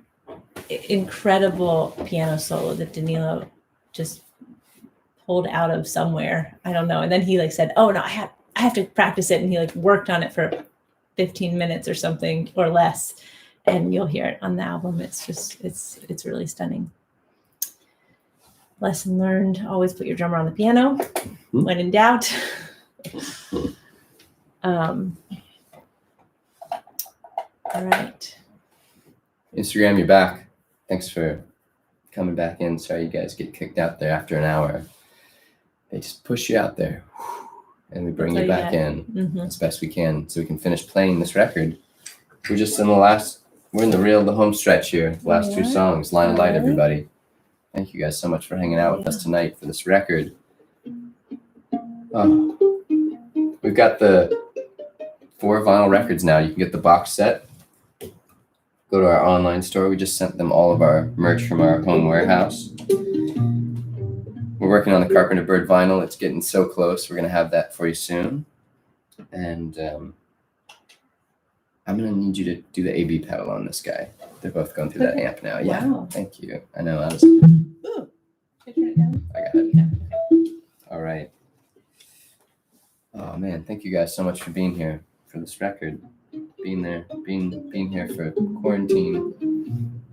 incredible piano solo that Danilo just pulled out of somewhere. I don't know. And then he like said, oh no, I have to practice it. And he like worked on it for 15 minutes or something or less. And you'll hear it on the album. It's just, it's really stunning. Lesson learned, always put your drummer on the piano when in doubt. All right. Instagram, you're back. Thanks for coming back in. Sorry you guys get kicked out there after an hour. They just push you out there, and we bring you back in as best we can so we can finish playing this record. We're just in we're in the home stretch here. The last two songs, Line of Light, everybody. Thank you guys so much for hanging out with us tonight for this record. We've got the 4 vinyl records now. You can get the box set. Go to our online store. We just sent them all of our merch from our home warehouse. We're working on the Carpenter Bird vinyl. It's getting so close. We're going to have that for you soon. And I'm going to need you to do the AB pedal on this guy. They're both going through that amp now. Yeah, wow. Thank you. I know. Ooh. Can I turn it down? I got it. Yeah. All right. Oh, man. Thank you guys so much for being here for this record. Being there, being here for quarantine,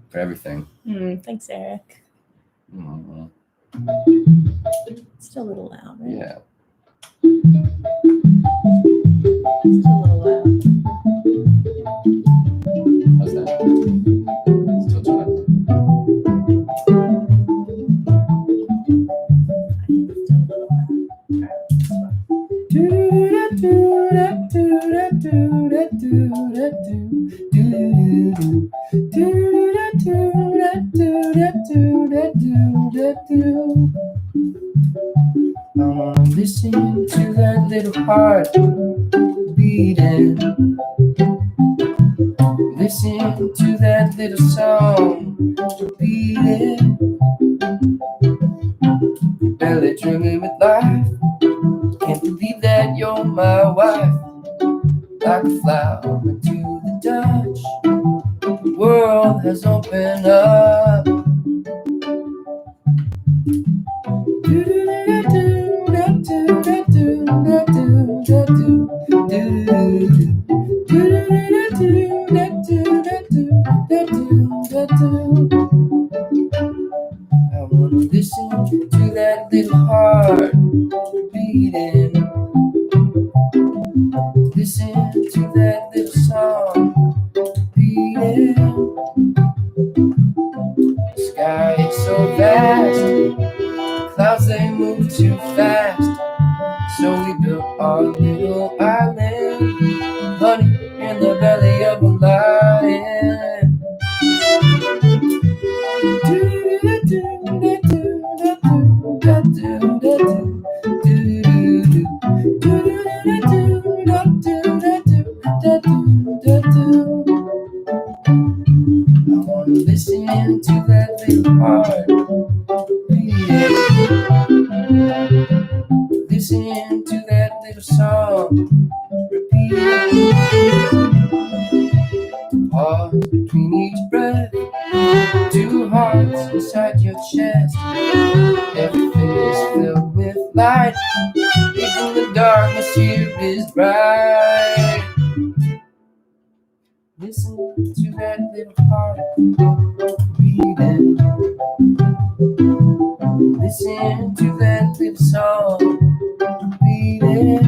for everything. Thanks, Eric. Mm-hmm. It's still a little loud, right? Yeah. It's still a little loud. How's that? Still trying. Listen to that little heart beating. Listen to that little song repeating. Belly dreaming with life. Can't believe that you're my wife. Like a flower to the touch. The world has opened up. I wanna listen to that little heart beating. Listen to that little song beating. The sky is so vast, clouds they move too fast. So we built our little island, honey in the belly of a lion. I wanna listen to that little heart beating. Listen to that little song repeating. Pause between each breath. 2 hearts inside your chest. Everything is filled with light. Even the darkness here is bright. Listen to that little heart beating. Listen to that little song beating.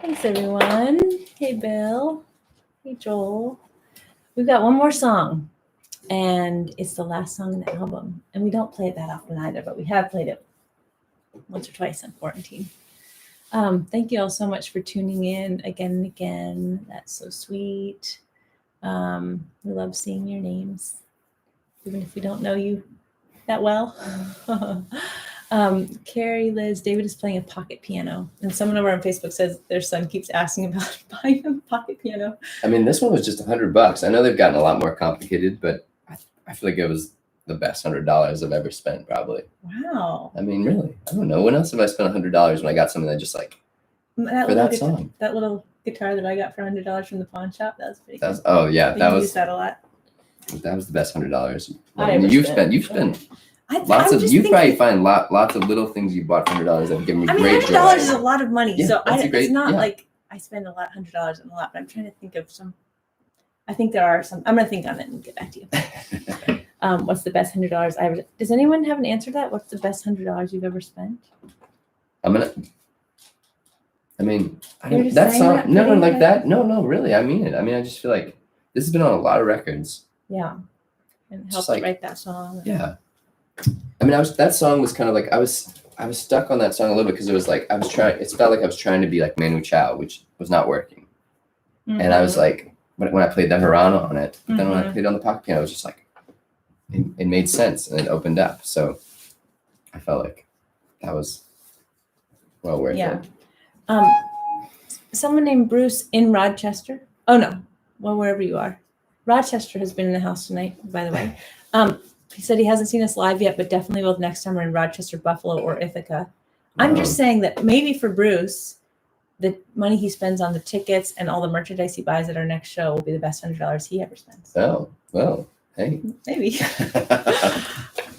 Thanks, everyone. Hey, Bill. Hey, Joel. We've got one more song, and it's the last song in the album. And we don't play it that often either, but we have played it once or twice on quarantine. Thank you all so much for tuning in again and again. That's so sweet. We love seeing your names, even if we don't know you that well. Carrie, Liz, David is playing a pocket piano, and someone over on Facebook says their son keeps asking about buying him a pocket piano. I mean, this one was just $100. I know they've gotten a lot more complicated, but I feel like it was the best $100 I've ever spent, probably. Wow. I mean, really, I don't know. When else have I spent $100 when I got something that just like for that song? That little guitar that I got for $100 from the pawn shop, that was pretty cool. Oh yeah, that was that a lot. That was the best $100 you've spent. You've spent. You probably find lots of little things you bought for $100 that have given me great joy. $100 is a lot of money, yeah, so it's not like I spend $100 on a lot. But I'm trying to think of some. I think there are some. I'm gonna think on it and get back to you. What's the best $100 I ever? Does anyone have an answer to that? What's the best $100 you've ever spent? That song. No, like that. No, really. I mean it. I mean, I just feel like this has been on a lot of records. Yeah, and helped write that song. Yeah. I mean, that song was kind of like I was stuck on that song a little bit because it was like it felt like I was trying to be like Manu Chao, which was not working. Mm-hmm. And I was like, when I played the Harana on it, but then when I played on the pocket piano, it was just like, it made sense and it opened up. So I felt like that was well worth it. Someone named Bruce in Rochester. Oh no, well, wherever you are. Rochester has been in the house tonight, by the way. He said he hasn't seen us live yet, but definitely will next time we're in Rochester, Buffalo, or Ithaca. I'm just saying that maybe for Bruce, the money he spends on the tickets and all the merchandise he buys at our next show will be the best $100 he ever spends. Oh, well, hey. Maybe.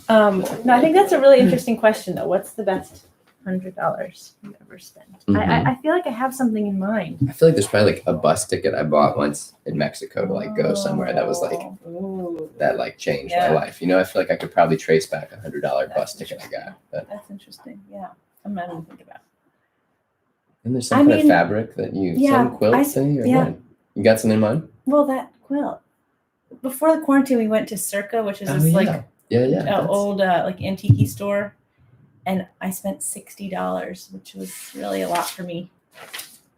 No, I think that's a really interesting question, though. What's the best $100 you've ever spent? Mm-hmm. I feel like I have something in mind. I feel like there's probably like a bus ticket I bought once in Mexico to like go somewhere that was like that like changed my life. You know, I feel like I could probably trace back $100 bus ticket I got. But. That's interesting. Yeah, I'm not even thinking about. And there's some kind of fabric that some quilt thing or what? You got something in mind? Well, that quilt. Before the quarantine, we went to Circa, which is this old like antique store. And I spent $60, which was really a lot for me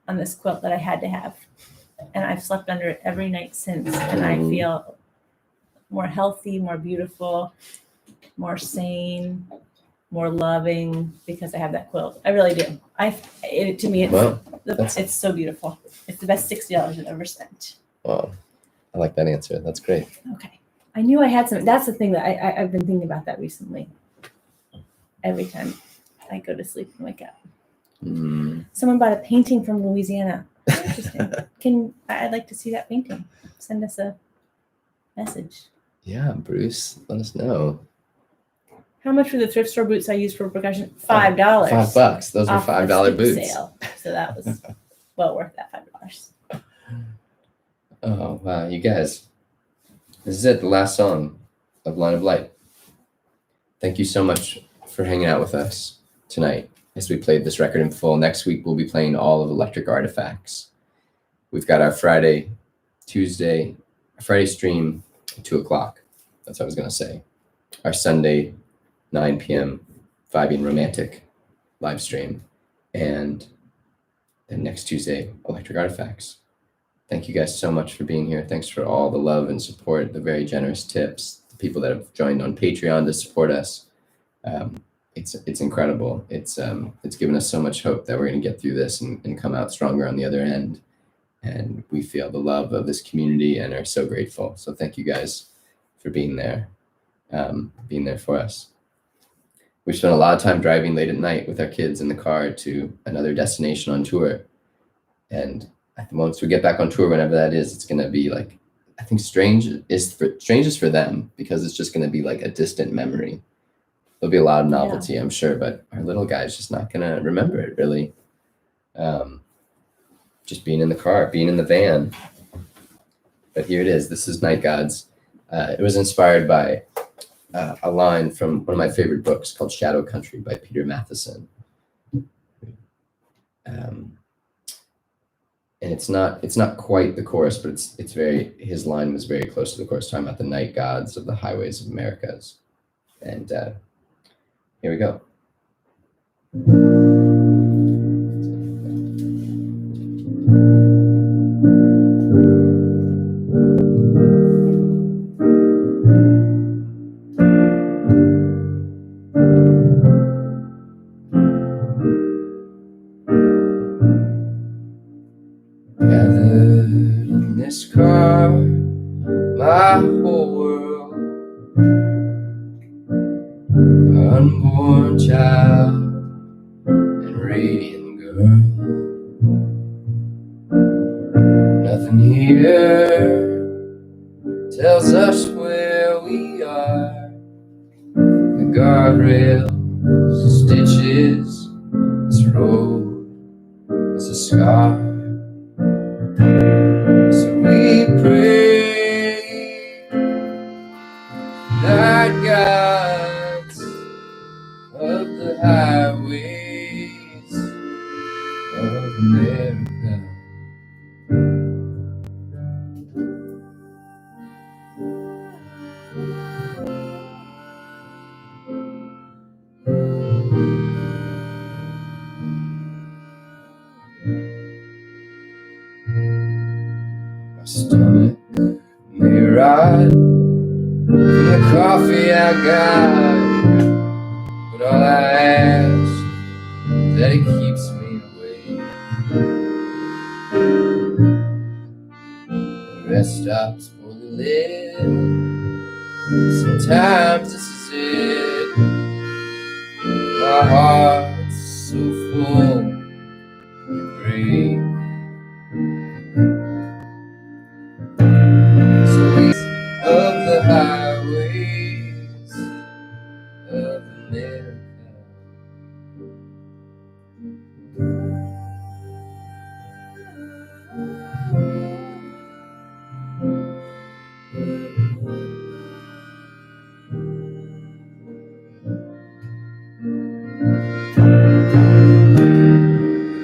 on this quilt that I had to have. And I've slept under it every night since. And I feel more healthy, more beautiful, more sane, more loving because I have that quilt. I really do. It's so beautiful. It's the best $60 I've ever spent. Wow. I like that answer. That's great. Okay. I knew I had some. That's the thing that I've been thinking about that recently. Every time I go to sleep and wake up. Someone bought a painting from Louisiana. Interesting. I'd like to see that painting. Send us a message. Yeah, Bruce, let us know. How much were the thrift store boots I used for percussion? $5. $5. Those were $5 boots. Sale. So that was well worth that $5. Oh, wow. You guys, this is it. The last song of Line of Light. Thank you so much for hanging out with us tonight as we played this record in full. Next week, we'll be playing all of Electric Artifacts. We've got our Friday stream at 2 o'clock. That's what I was going to say. Our Sunday, 9 p.m., Vibing Romantic live stream. And then next Tuesday, Electric Artifacts. Thank you guys so much for being here. Thanks for all the love and support, the very generous tips, the people that have joined on Patreon to support us. It's incredible. It's given us so much hope that we're going to get through this and come out stronger on the other end. And we feel the love of this community and are so grateful. So thank you guys for being there for us. We spent a lot of time driving late at night with our kids in the car to another destination on tour. And once we get back on tour, whenever that is, it's going to be like, I think strange is for them because it's just going to be like a distant memory. There'll be a lot of novelty, I'm sure, but our little guy's just not going to remember it really. Just being in the car, being in the van. But here it is. This is Night Gods. It was inspired by a line from one of my favorite books called Shadow Country by Peter Matheson. And it's not quite the chorus, but it's very, his line was very close to the chorus, talking about the night gods of the highways of Americas. And here we go. Gathered in this car, my whole world, unborn child and radiant girl. Nothing here tells us where we are. The guardrails, stitches, this road is a scar. So we pray, night gods of the highways of America. My stomach may rot from the coffee I got, but all I ask is that it keeps me awake. The rest stops for the lid. Sometimes this is it. My heart's so full of break. Of the highways of America.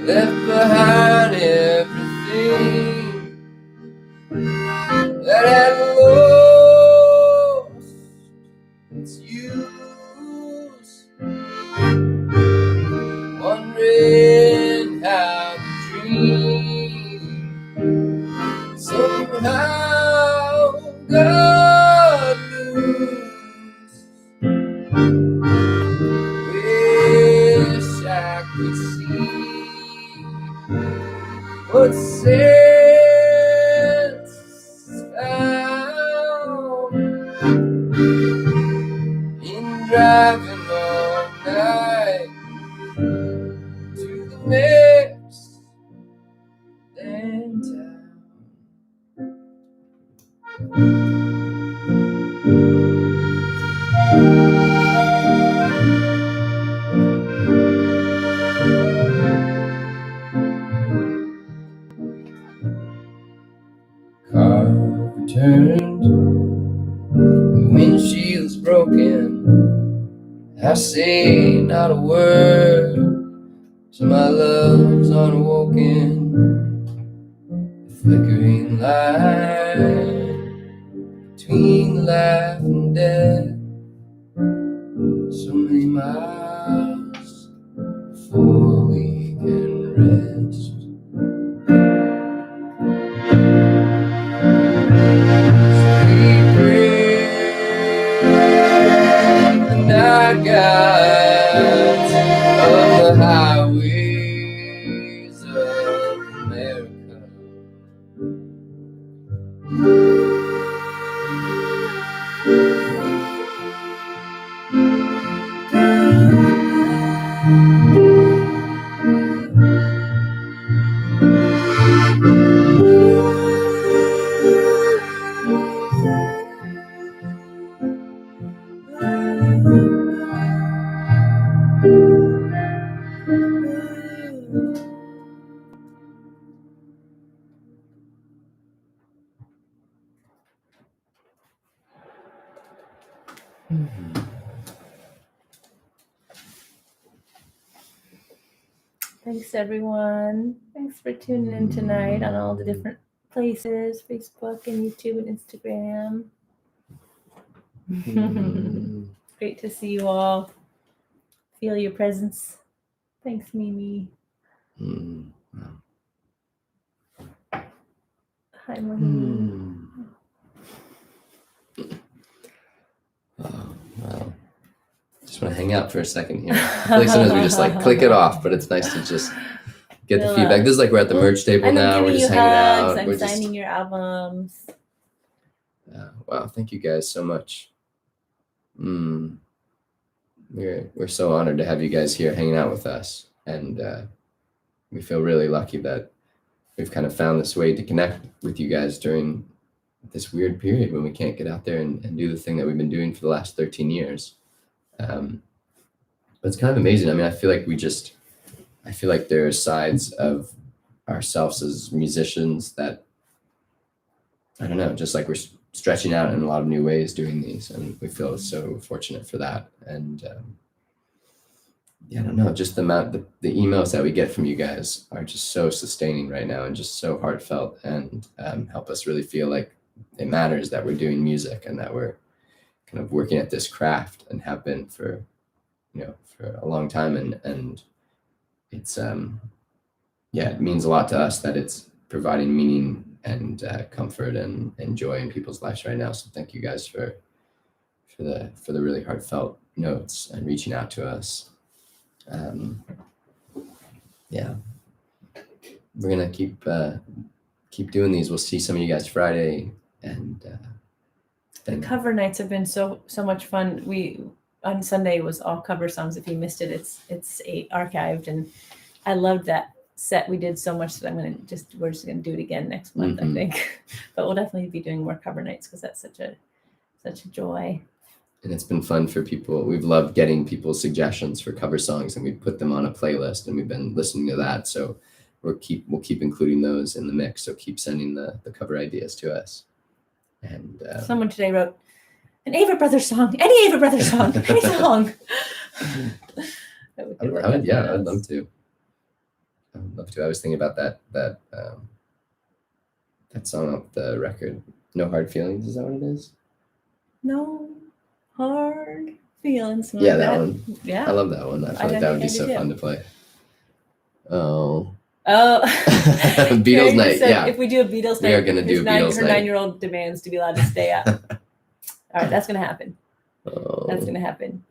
Left behind everything that had lost its use, wondering how the dream somehow got loose. Wish I could see what sense found in driving all night to the next damn town. Car returned, the windshield's broken. I say not a word, so my love's unawoken. The flickering line between life and death, so many miles before we can rest. Night gods of the highways of America. Thanks, everyone. Thanks for tuning in tonight on all the different places, Facebook and YouTube and Instagram. Great to see you all. Feel your presence. Thanks, Mimi. Hi, Mohini. Oh, wow. Just want to hang out for a second here. I feel like sometimes we just like click it off, but it's nice to just get the feedback. This is like we're at the merch table now. We're just hanging out. I'm signing your albums. Wow, thank you guys so much. We're so honored to have you guys here hanging out with us, and we feel really lucky that we've kind of found this way to connect with you guys during this weird period when we can't get out there and do the thing that we've been doing for the last 13 years. But it's kind of amazing. I mean, I feel like there are sides of ourselves as musicians that, I don't know, just like we're stretching out in a lot of new ways doing these, and we feel so fortunate for that. And I don't know, just the emails that we get from you guys are just so sustaining right now and just so heartfelt, and help us really feel like it matters that we're doing music and that we're kind of working at this craft and have been for a long time. And it's it means a lot to us that it's providing meaning and comfort and joy in people's lives right now. So thank you guys for the really heartfelt notes and reaching out to us. We're gonna keep doing these. We'll see some of you guys Friday, and the cover nights have been so much fun. We on Sunday was all cover songs. If you missed it, it's archived, and I loved that set. We did so much that we're just gonna do it again next month, I think. But we'll definitely be doing more cover nights because that's such a joy. And it's been fun for people. We've loved getting people's suggestions for cover songs, and we put them on a playlist, and we've been listening to that. So we'll keep including those in the mix. So keep sending the cover ideas to us. And someone today wrote an Avett Brothers song, any Avett Brothers song, any song. I'd love to. I was thinking about that song off the record, No Hard Feelings. Is that what it is? No Hard Feelings. Yeah, that one. Yeah, I love that one. I feel like that would be so fun to play. Oh. Beatles night. Yeah. If we do a Beatles night, we are going to do a Beatles night. Her night. 9-year-old demands to be allowed to stay up. All right, that's going to happen. Oh. That's going to happen.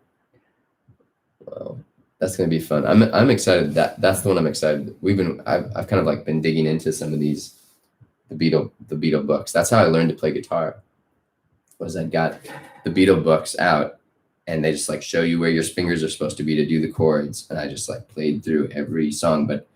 Wow, that's going to be fun. I'm excited. That's the one I'm excited. I've kind of like been digging into some of the Beatle books. That's how I learned to play guitar. Was I got the Beatle books out, and they just like show you where your fingers are supposed to be to do the chords, and I just like played through every song, but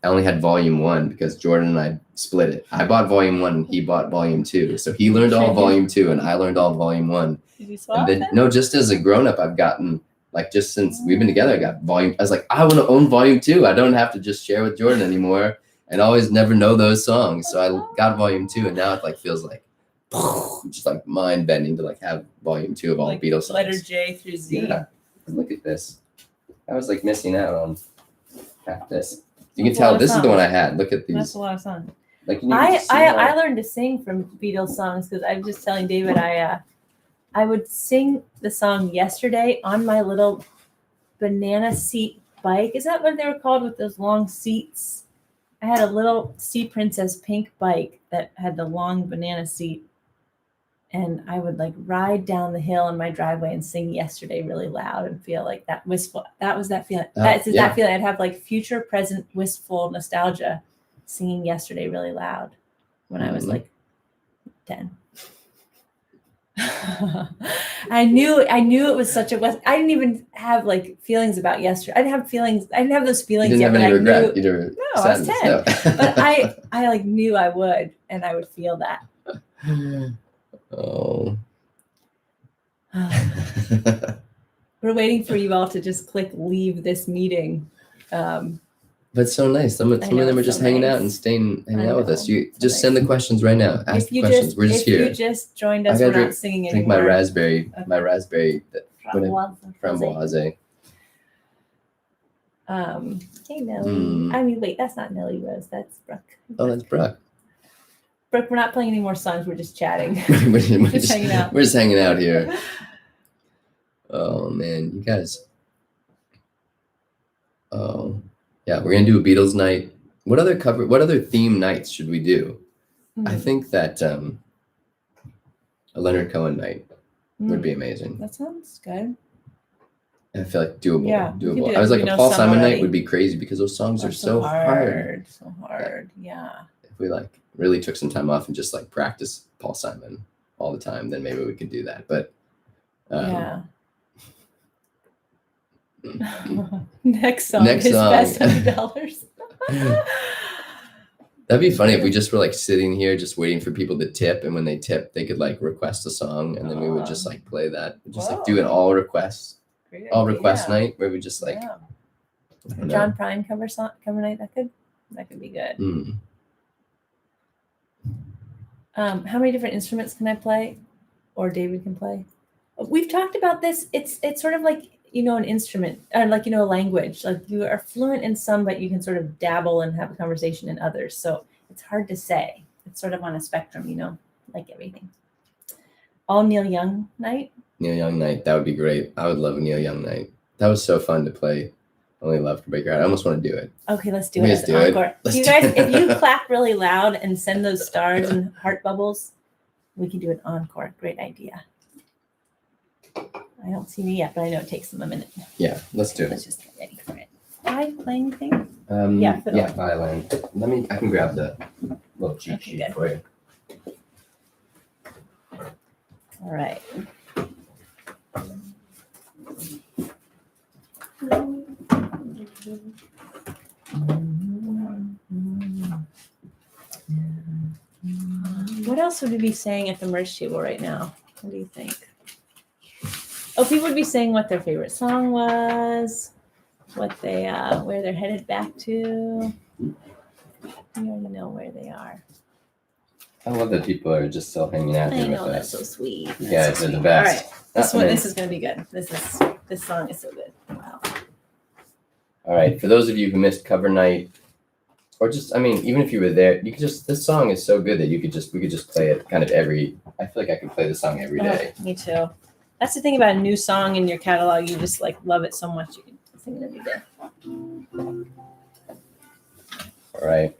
I only had volume 1 because Jordan and I split it. I bought volume 1 and he bought volume 2. So he learned all volume 2 and I learned all volume 1. Did you swap No, just as a grown-up, I've gotten, like, just since we've been together, I got volume. I was like, I want to own volume 2. I don't have to just share with Jordan anymore and always never know those songs. So I got volume 2, and now it like feels like just like mind bending to like have volume 2 of all like Beatles songs. Letter J through Z. Yeah. Look at this. I was like missing out on half this. You can tell this is the one I had. Look at these. That's a lot of songs. Like I learned to sing from Beatles songs because I was just telling David I would sing the song Yesterday on my little banana seat bike. Is that what they were called, with those long seats? I had a little Sea Princess pink bike that had the long banana seat, and I would like ride down the hill in my driveway and sing Yesterday really loud and feel like that wistful. That was that feeling. That feeling. I'd have like future, present, wistful nostalgia singing Yesterday really loud when I was like 10. I knew it was such a West. I didn't even have like feelings about yesterday. I didn't have feelings. I didn't have those feelings yet. But I regret. No, I was 10. No. But I like knew I would, and I would feel that. Oh. We're waiting for you all to just click leave this meeting. But it's so nice. Some of them it's are so just hanging out and nice. hanging out with us. know. You So just send nice. the questions right now. Ask the questions. We're just if here. you just joined us, I we're gotta not singing Drink anymore. my raspberry. Okay. My raspberry. Framboise. Framboise. Hey Nelly. I mean, wait, that's not Nelly Rose. That's Brooke. Oh, that's Brooke. Brooke, we're not playing any more songs. We're just chatting. we're just hanging out. We're just hanging out here. Oh man, you guys. Oh yeah, we're gonna do a Beatles night. What other theme nights should we do? I think that a Leonard Cohen night would be amazing. That sounds good. I feel like doable. Yeah, doable. I was like, a Paul Simon night would be crazy because those songs are so hard. So hard. Yeah. If we like really took some time off and just like practice Paul Simon all the time, then maybe we could do that. But yeah. Next song is best $100. That'd be funny if we just were like sitting here just waiting for people to tip, and when they tip, they could like request a song, and then we would just like play that. Just like do an all request night where we just like John Prine cover night. That could be good. How many different instruments can I play, or David can play? We've talked about this. It's sort of like, an instrument, like, a language. Like, you are fluent in some, but you can sort of dabble and have a conversation in others. So it's hard to say. It's sort of on a spectrum, like everything. All Neil Young night. Neil Young night. That would be great. I would love a Neil Young night. That was so fun to play. Only Love Can Break Your Heart. I almost want to do it. Okay, let's do it. Let's do encore. You guys, if you clap really loud and send those stars and heart bubbles, we can do an encore. Great idea. I don't see me yet, but I know it takes them a minute. Yeah, let's do it. Let's just get ready for it. Am I playing thing? Yeah, violin. I can grab the little cheat sheet for you. All right. What else would we be saying at the merch table right now? What do you think? Oh, people would be saying what their favorite song was, what they where they're headed back to. You already know where they are. I love that people are just still hanging out here with us. I know, that's so sweet. You guys are the best. All right, this is gonna be good. This song is so good. Wow. All right, for those of you who missed cover night, or just, even if you were there, you could just, this song is so good that we could just play it kind of I feel like I could play the song every day. Me too. That's the thing about a new song in your catalog. You just like love it so much you can sing it every day. All right.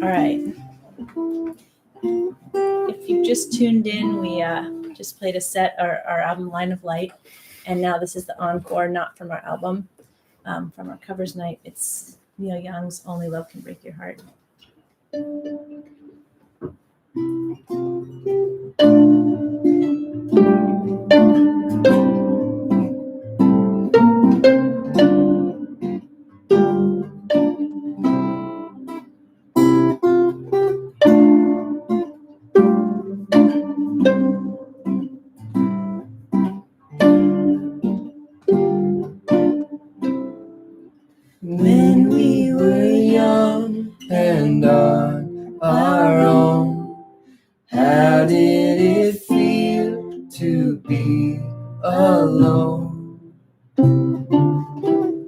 All right. If you just tuned in, we just played a set, our album Line of Light, and now this is the encore, not from our album, from our covers night. It's Neil Young's Only Love Can Break Your Heart. When we were young and on our own, how did it feel to be alone?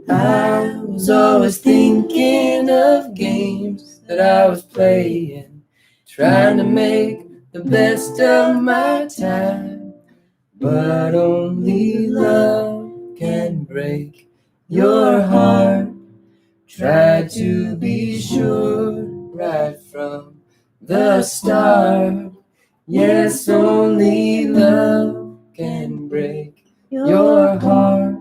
I was always thinking of games that I was playing, trying to make the best of my time, but only love can break your heart. Try to be sure right from the start. Yes, only love can break your heart.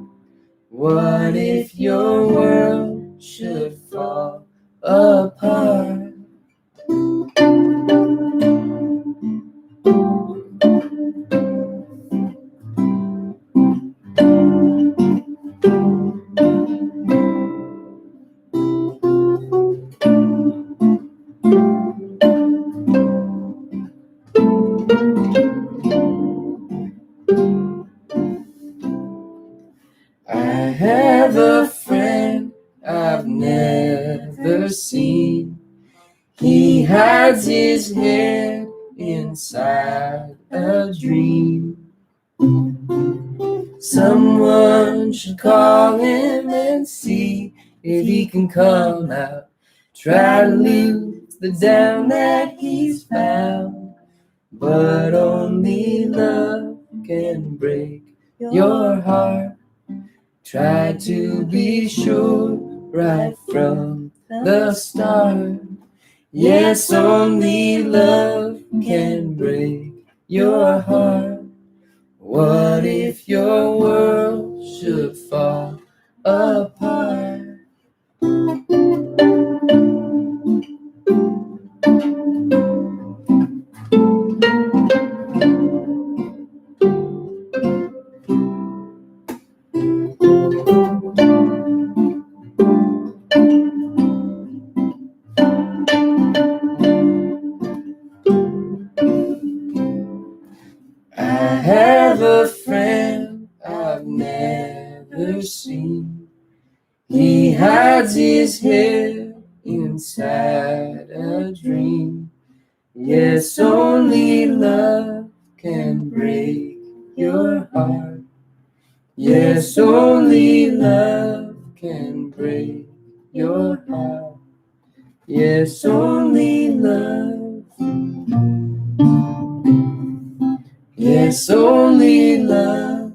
What if your world should fall apart? never seen. He hides his head inside a dream. Someone should call him and see if he can come out. Try to lose the down that he's found, but only love can break your heart. Try to be sure right from the start. Yes, only love can break your heart. What if your world should fall apart? I have a friend I've never seen. He hides his head inside a dream. Yes, only love can break your heart. Yes, only love can break your heart. Yes, only love. Yes, only love.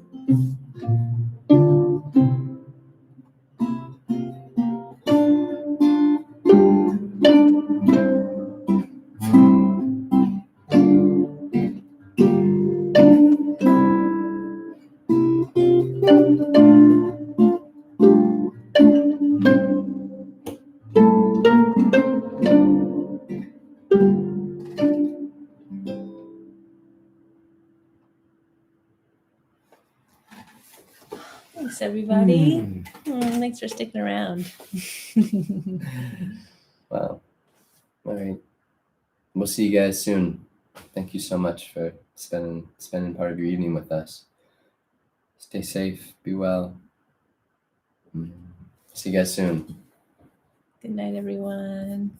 Thanks, everybody. Thanks for sticking around. Wow. All right. We'll see you guys soon. Thank you so much for spending part of your evening with us. Stay safe. Be well. See you guys soon. Good night, everyone.